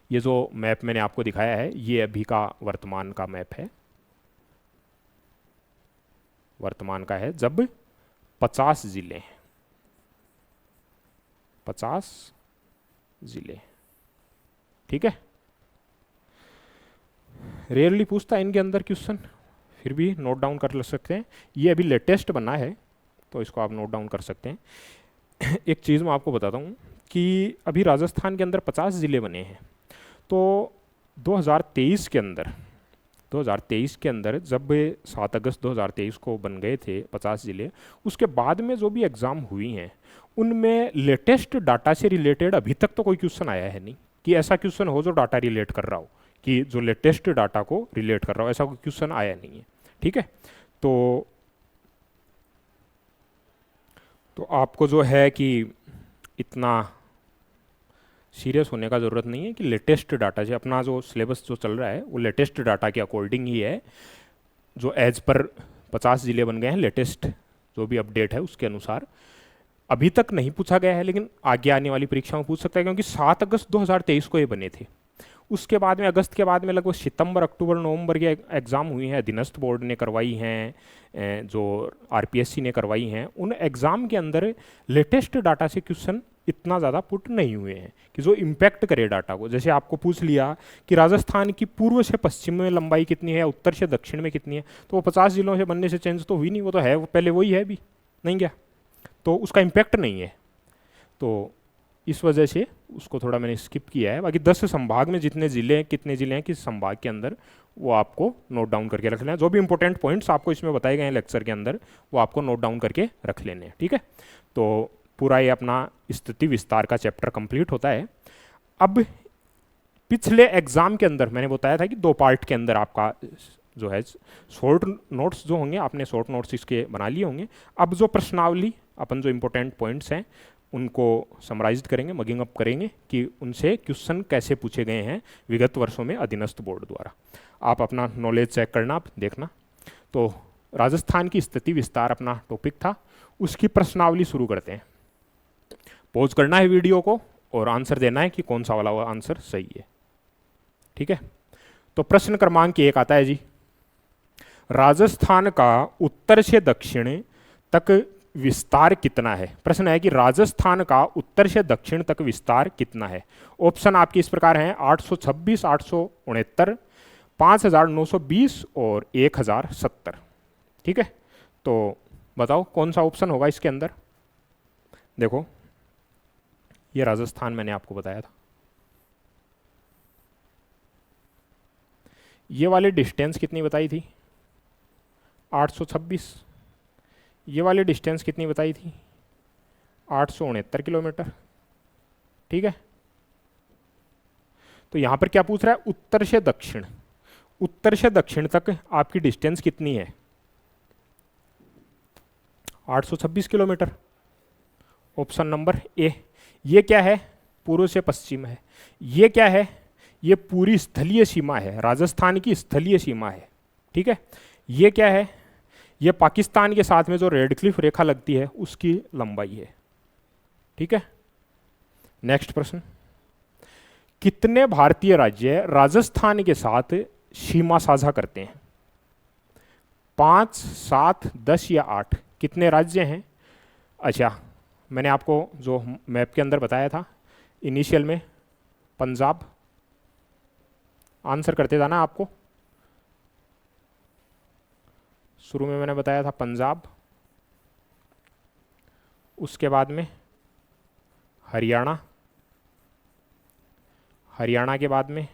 Speaker 1: ये जो मैप मैंने आपको दिखाया है ये अभी का वर्तमान का मैप है, वर्तमान का है, जब 50 जिले हैं, 50 जिले। ठीक है, रेयरली पूछता है इनके अंदर क्वेश्चन, फिर भी नोट डाउन कर सकते हैं। ये अभी लेटेस्ट बना है तो इसको आप नोट डाउन कर सकते हैं। एक चीज़ मैं आपको बताता हूँ कि अभी राजस्थान के अंदर 50 ज़िले बने हैं। तो 2023 के अंदर जब 7 अगस्त 2023 को बन गए थे 50 ज़िले, उसके बाद में जो भी एग्ज़ाम हुई हैं उनमें लेटेस्ट डाटा से रिलेटेड अभी तक तो कोई क्वेश्चन आया है नहीं कि ऐसा क्वेश्चन हो जो डाटा रिलेट कर रहा हो, कि जो लेटेस्ट डाटा को रिलेट कर रहा हो, ऐसा कोई क्वेश्चन आया नहीं है। ठीक है, तो आपको जो है कि इतना सीरियस होने का ज़रूरत नहीं है कि लेटेस्ट डाटा से अपना जो सिलेबस जो चल रहा है वो लेटेस्ट डाटा के अकॉर्डिंग ही है, जो एज पर 50 ज़िले बन गए हैं, लेटेस्ट जो भी अपडेट है उसके अनुसार। अभी तक नहीं पूछा गया है लेकिन आगे आने वाली परीक्षाओं में पूछ सकता है, क्योंकि 7 अगस्त 2023 को ये बने थे। उसके बाद में अगस्त के बाद में लगभग सितंबर, अक्टूबर, नवंबर के एग्ज़ाम हुई हैं, अधीनस्थ बोर्ड ने करवाई हैं, जो आरपीएससी ने करवाई हैं। उन एग्ज़ाम के अंदर लेटेस्ट डाटा से क्वेश्चन इतना ज़्यादा पुट नहीं हुए हैं कि जो इम्पैक्ट करे डाटा को। जैसे आपको पूछ लिया कि राजस्थान की पूर्व से पश्चिम में लंबाई कितनी है, उत्तर से दक्षिण में कितनी है, तो वो 50 जिलों से बनने से चेंज तो हुई नहीं, वो तो है, वो पहले वही है अभी नहीं क्या, तो उसका इम्पैक्ट नहीं है। तो इस वजह से उसको थोड़ा मैंने स्किप किया है। बाकी 10 संभाग में जितने ज़िले हैं, कितने ज़िले हैं किस संभाग के अंदर, वो आपको नोट डाउन करके रख लेना है। जो भी इंपॉर्टेंट पॉइंट्स आपको इसमें बताए गए हैं लेक्चर के अंदर वो आपको नोट डाउन करके रख लेने हैं। ठीक है, तो पूरा ये अपना स्थिति विस्तार का चैप्टर कंप्लीट होता है। अब पिछले एग्जाम के अंदर मैंने बताया था कि 2 पार्ट के अंदर आपका जो है शॉर्ट नोट्स जो होंगे, आपने शॉर्ट नोट्स इसके बना लिए होंगे। अब जो प्रश्नावली, अपन जो इंपॉर्टेंट पॉइंट्स हैं उनको समराइज्ड करेंगे, मगिंग अप करेंगे कि उनसे क्वेश्चन कैसे पूछे गए हैं विगत वर्षों में अधीनस्थ बोर्ड द्वारा। आप अपना नॉलेज चेक करना, आप देखना। तो राजस्थान की स्थिति विस्तार अपना टॉपिक था, उसकी प्रश्नावली शुरू करते हैं। पॉज करना है वीडियो को और आंसर देना है कि कौन सा वाला आंसर सही है। ठीक है, तो प्रश्न क्रमांक 1 आता है जी, राजस्थान का उत्तर से दक्षिण तक विस्तार कितना है। प्रश्न है कि राजस्थान का उत्तर से दक्षिण तक विस्तार कितना है। ऑप्शन आपके इस प्रकार हैं 826, 869, 5920 और 1070। ठीक है, तो बताओ कौन सा ऑप्शन होगा इसके अंदर। देखो ये राजस्थान मैंने आपको बताया था, ये वाली डिस्टेंस कितनी बताई थी 826, ये वाली डिस्टेंस कितनी बताई थी 869 किलोमीटर। ठीक है, तो यहां पर क्या पूछ रहा है, उत्तर से दक्षिण, उत्तर से दक्षिण तक आपकी डिस्टेंस कितनी है 826 किलोमीटर। Option number A. ये क्या है, पूर्व से पश्चिम है। ये क्या है, ये पूरी स्थलीय सीमा है, राजस्थान की स्थलीय सीमा है। ठीक है, ये क्या है, ये पाकिस्तान के साथ में जो रेड क्लिफ रेखा लगती है उसकी लंबाई है। ठीक है, नेक्स्ट प्रश्न, कितने भारतीय राज्य राजस्थान के साथ सीमा साझा करते हैं। 5, 7, 10 या 8, कितने राज्य हैं। अच्छा, मैंने आपको जो मैप के अंदर बताया था इनिशियल में, पंजाब आंसर करते था ना आपको, शुरू में मैंने बताया था पंजाब, उसके बाद में हरियाणा, हरियाणा के बाद में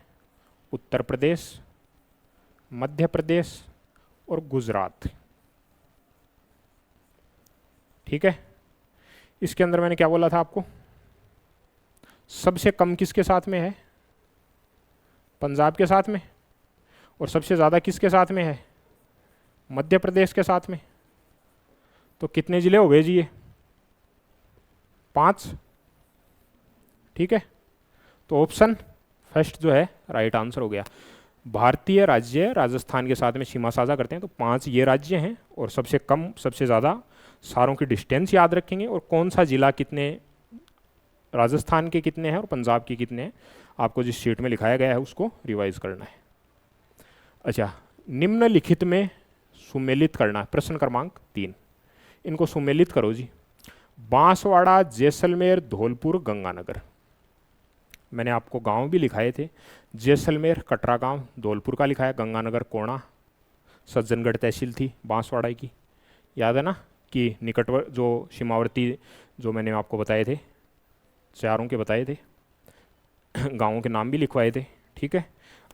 Speaker 1: उत्तर प्रदेश, मध्य प्रदेश और गुजरात। ठीक है, इसके अंदर मैंने क्या बोला था आपको, सबसे कम किसके साथ में है, पंजाब के साथ में, और सबसे ज़्यादा किसके साथ में है, मध्य प्रदेश के साथ में। तो कितने जिले हो गए जी ये, 5। ठीक है, तो ऑप्शन फर्स्ट जो है राइट आंसर हो गया। भारतीय राज्य राजस्थान के साथ में सीमा साझा करते हैं, तो 5 ये राज्य हैं, और सबसे कम सबसे ज़्यादा सारों की डिस्टेंस याद रखेंगे, और कौन सा जिला कितने राजस्थान के कितने हैं और पंजाब के कितने हैं, आपको जिस शीट में लिखाया गया है उसको रिवाइज करना है। अच्छा, निम्नलिखित में सुमेलित करना है, प्रश्न क्रमांक 3, इनको सुमेलित करो जी। बांसवाड़ा, जैसलमेर, धौलपुर, गंगानगर। मैंने आपको गांव भी लिखाए थे, जैसलमेर कटरा गांव धौलपुर का लिखा है, गंगानगर कोणा सज्जनगढ़ तहसील थी बांसवाड़ा की, याद है ना, कि निकटवर जो सीमावर्ती जो मैंने आपको बताए थे, चारों के बताए थे, गांवों के नाम भी लिखवाए थे। ठीक है,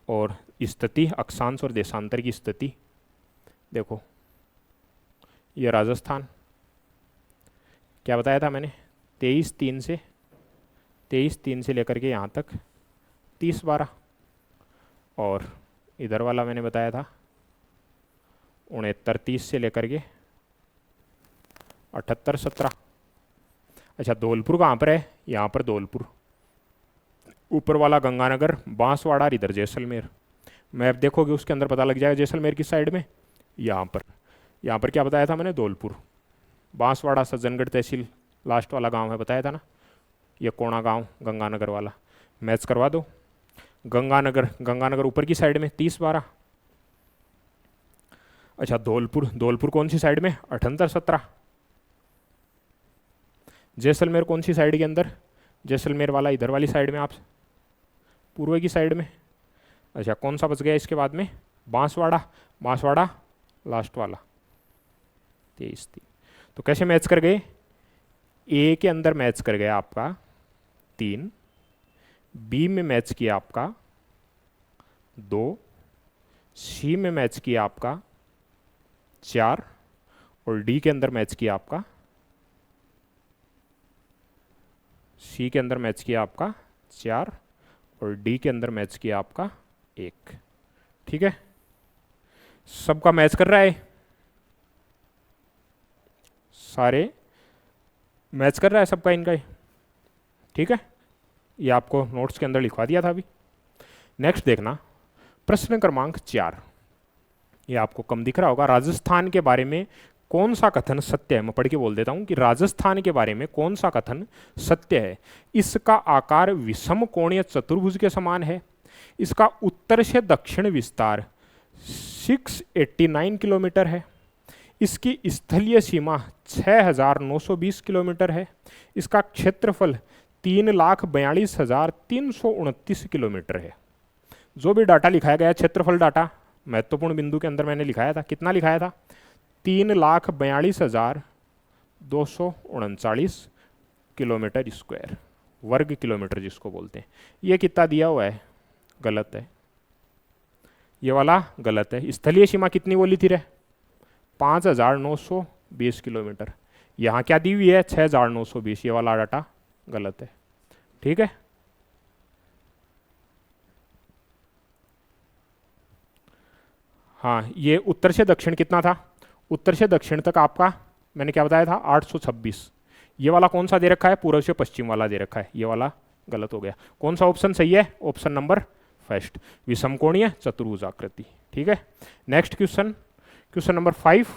Speaker 1: और स्थिति अक्षांश और देशांतर की स्थिति देखो, ये राजस्थान क्या बताया था मैंने, 23-3 से लेकर के यहाँ तक 30-12, और इधर वाला मैंने बताया था 69-30 से लेकर के 78-17। अच्छा, धौलपुर कहाँ पर है, यहाँ पर धौलपुर, ऊपर वाला गंगानगर, बांसवाड़ा और इधर जैसलमेर। मैप देखोगे उसके अंदर पता लग जाएगा जैसलमेर किस साइड में, यहाँ पर क्या बताया था मैंने, धौलपुर, बांसवाड़ा सज्जनगढ़ तहसील लास्ट वाला गांव है बताया था ना, ये कोणा गांव गंगानगर वाला। मैच करवा दो, गंगानगर ऊपर की साइड में 30-12। अच्छा, धौलपुर कौन सी साइड में, 78-17। जैसलमेर कौन सी साइड के अंदर, जैसलमेर वाला इधर वाली साइड में, आप पूर्व की साइड में। अच्छा, कौन सा बच गया इसके बाद में, बांसवाड़ा लास्ट वाला 23-3। तो कैसे मैच कर गए, ए के अंदर मैच कर गया आपका 3, बी में मैच किया आपका 2, सी में मैच किया आपका 4, और डी के अंदर मैच किया आपका, सी के अंदर मैच किया आपका 4, और डी के अंदर मैच किया आपका 1। ठीक है, सबका मैच कर रहा है, सारे मैच कर रहा है सबका इनका ही। ठीक है, ये आपको नोट्स के अंदर लिखवा दिया था अभी। नेक्स्ट देखना, प्रश्न क्रमांक 4, ये आपको कम दिख रहा होगा। राजस्थान के बारे में कौन सा कथन सत्य है, मैं पढ़ के बोल देता हूं कि राजस्थान के बारे में कौन सा कथन सत्य है। इसका आकार विषम कोणीय चतुर्भुज के समान है, इसका उत्तर से दक्षिण विस्तार 689 किलोमीटर है, इसकी स्थलीय सीमा 6,920 किलोमीटर है। इसका क्षेत्रफल 3,42,329 किलोमीटर है। जो भी डाटा लिखाया गया क्षेत्रफल डाटा महत्वपूर्ण बिंदु के अंदर मैंने लिखाया था, कितना लिखाया था? 3,42,239 किलोमीटर स्क्वायर, वर्ग किलोमीटर जिसको बोलते हैं। ये कितना दिया हुआ है? गलत है, ये वाला गलत है। स्थलीय सीमा कितनी बोली थी रे? 5,920 किलोमीटर। यहाँ क्या दी हुई है? 6,920। ये वाला डाटा गलत है, ठीक है। हाँ, ये उत्तर से दक्षिण कितना था? उत्तर से दक्षिण तक आपका मैंने क्या बताया था? 826। ये वाला कौन सा दे रखा है? पूर्व से पश्चिम वाला दे रखा है। ये वाला गलत हो गया। कौन सा ऑप्शन सही है? ऑप्शन नंबर फर्स्ट, विषमकोणीय चतुर्भुजाकृति, ठीक है। Next question, question number 5।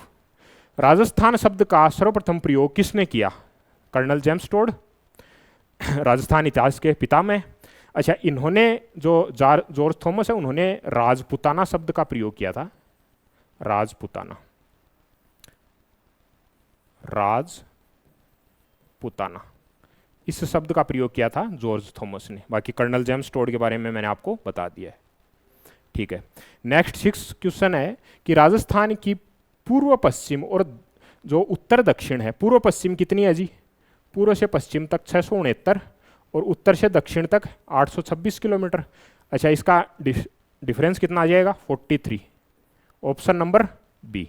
Speaker 1: Rajasthan शब्द का सर्वप्रथम प्रयोग किसने किया? कर्नल जेम्स टोड, राजस्थान इतिहास के पितामह। अच्छा, इन्होंने जो जॉर्ज थॉमस है, उन्होंने राजपुताना शब्द का प्रयोग किया था। राजपुताना, राजपुताना, इस शब्द का प्रयोग किया था जॉर्ज थॉमस ने। बाकी कर्नल जेम्स टोड के बारे में मैंने आपको बता दिया है, ठीक है। नेक्स्ट 6 क्वेश्चन है कि राजस्थान की पूर्व पश्चिम और जो उत्तर दक्षिण है, पूर्व पश्चिम कितनी है जी? पूर्व से पश्चिम तक 669 और उत्तर से दक्षिण तक 826 किलोमीटर। अच्छा, इसका डिफरेंस कितना आ जाएगा? 43। ऑप्शन नंबर बी,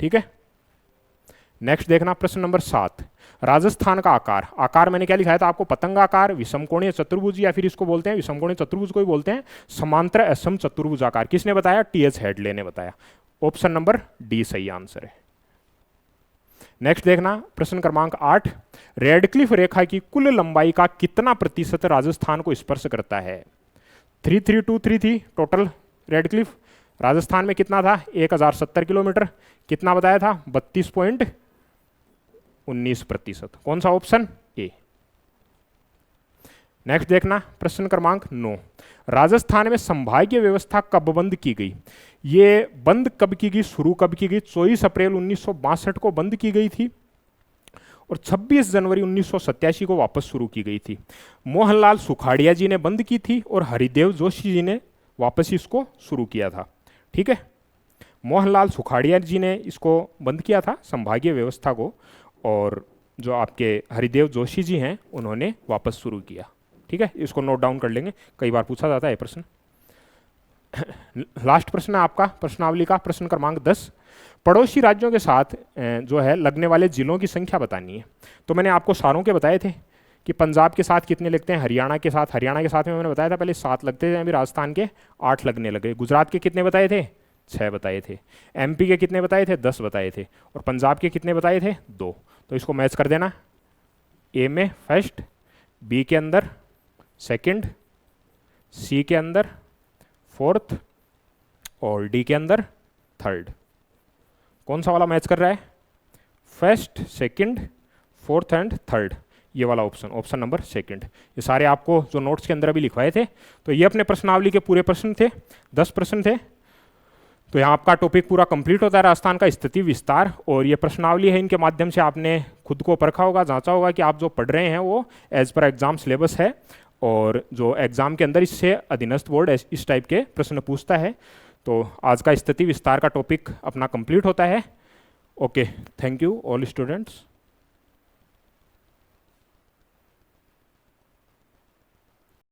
Speaker 1: ठीक है। नेक्स्ट देखना प्रश्न नंबर 7। राजस्थान का आकार, आकार मैंने क्या लिखाया था आपको? पतंगाकार, विषमकोणीय चतुर्भुज, या फिर इसको बोलते हैं विषमकोणीय चतुर्भुज को ही बोलते हैं समांतर असम चतुर्भुजाकार। किसने बताया? टीएच हेडले ने बताया। ऑप्शन नंबर डी सही आंसर है। नेक्स्ट देखना प्रश्न क्रमांक 8। रेडक्लिफ रेखा की कुल लंबाई का कितना प्रतिशत राजस्थान को स्पर्श करता है? 33233 टोटल रेडक्लिफ राजस्थान में कितना था? 1070 किलोमीटर। कितना बताया था? 32.19%। कौन सा ऑप्शन? ए। नेक्स्ट देखना प्रश्न क्रमांक 9। राजस्थान में संभागीय व्यवस्था कब बंद की गई? ये बंद कब की गई, शुरू कब की गई? 24 अप्रैल 1962 को बंद की गई थी और 26 जनवरी 1987 को वापस शुरू की गई थी। मोहनलाल सुखाड़िया जी ने बंद की थी और हरिदेव जोशी जी ने वापस इसको शुरू किया था, ठीक है। मोहनलाल सुखाड़िया जी ने इसको बंद किया था संभागीय व्यवस्था को, और जो आपके हरिदेव जोशी जी हैं उन्होंने वापस शुरू किया, ठीक है। इसको नोट डाउन कर लेंगे, कई बार पूछा जाता है प्रश्न। लास्ट प्रश्न है आपका प्रश्नावली का, प्रश्न क्रमांक 10। पड़ोसी राज्यों के साथ जो है लगने वाले जिलों की संख्या बतानी है। तो मैंने आपको सारों के बताए थे कि पंजाब के साथ कितने लगते हैं, हरियाणा के साथ में मैंने बताया था पहले 7 लगते थे, अभी राजस्थान के 8 लगने लगे। गुजरात के कितने बताए थे? 6 बताए थे। एमपी के कितने बताए थे? 10 बताए थे। और पंजाब के कितने बताए थे? 2। तो इसको मैच कर देना, ए में फर्स्ट, बी के अंदर सेकंड, सी के अंदर फोर्थ और डी के अंदर थर्ड। कौन सा वाला मैच कर रहा है? First, second, fourth and third, ये वाला ऑप्शन, ऑप्शन नंबर सेकंड। ये सारे आपको जो नोट्स के अंदर अभी लिखवाए थे, तो ये अपने प्रश्नावली के पूरे प्रश्न थे, 10 प्रश्न थे। तो यहाँ आपका टॉपिक पूरा कंप्लीट होता है राजस्थान का स्थिति विस्तार, और ये प्रश्नावली है, इनके माध्यम से आपने खुद को परखा होगा, जांचा होगा कि आप जो पढ़ रहे हैं वो एज पर एग्जाम सिलेबस है, और जो एग्जाम के अंदर इससे अधीनस्थ बोर्ड इस टाइप के प्रश्न पूछता है। तो आज का स्थिति विस्तार का टॉपिक अपना कंप्लीट होता है। Okay, thank you all students.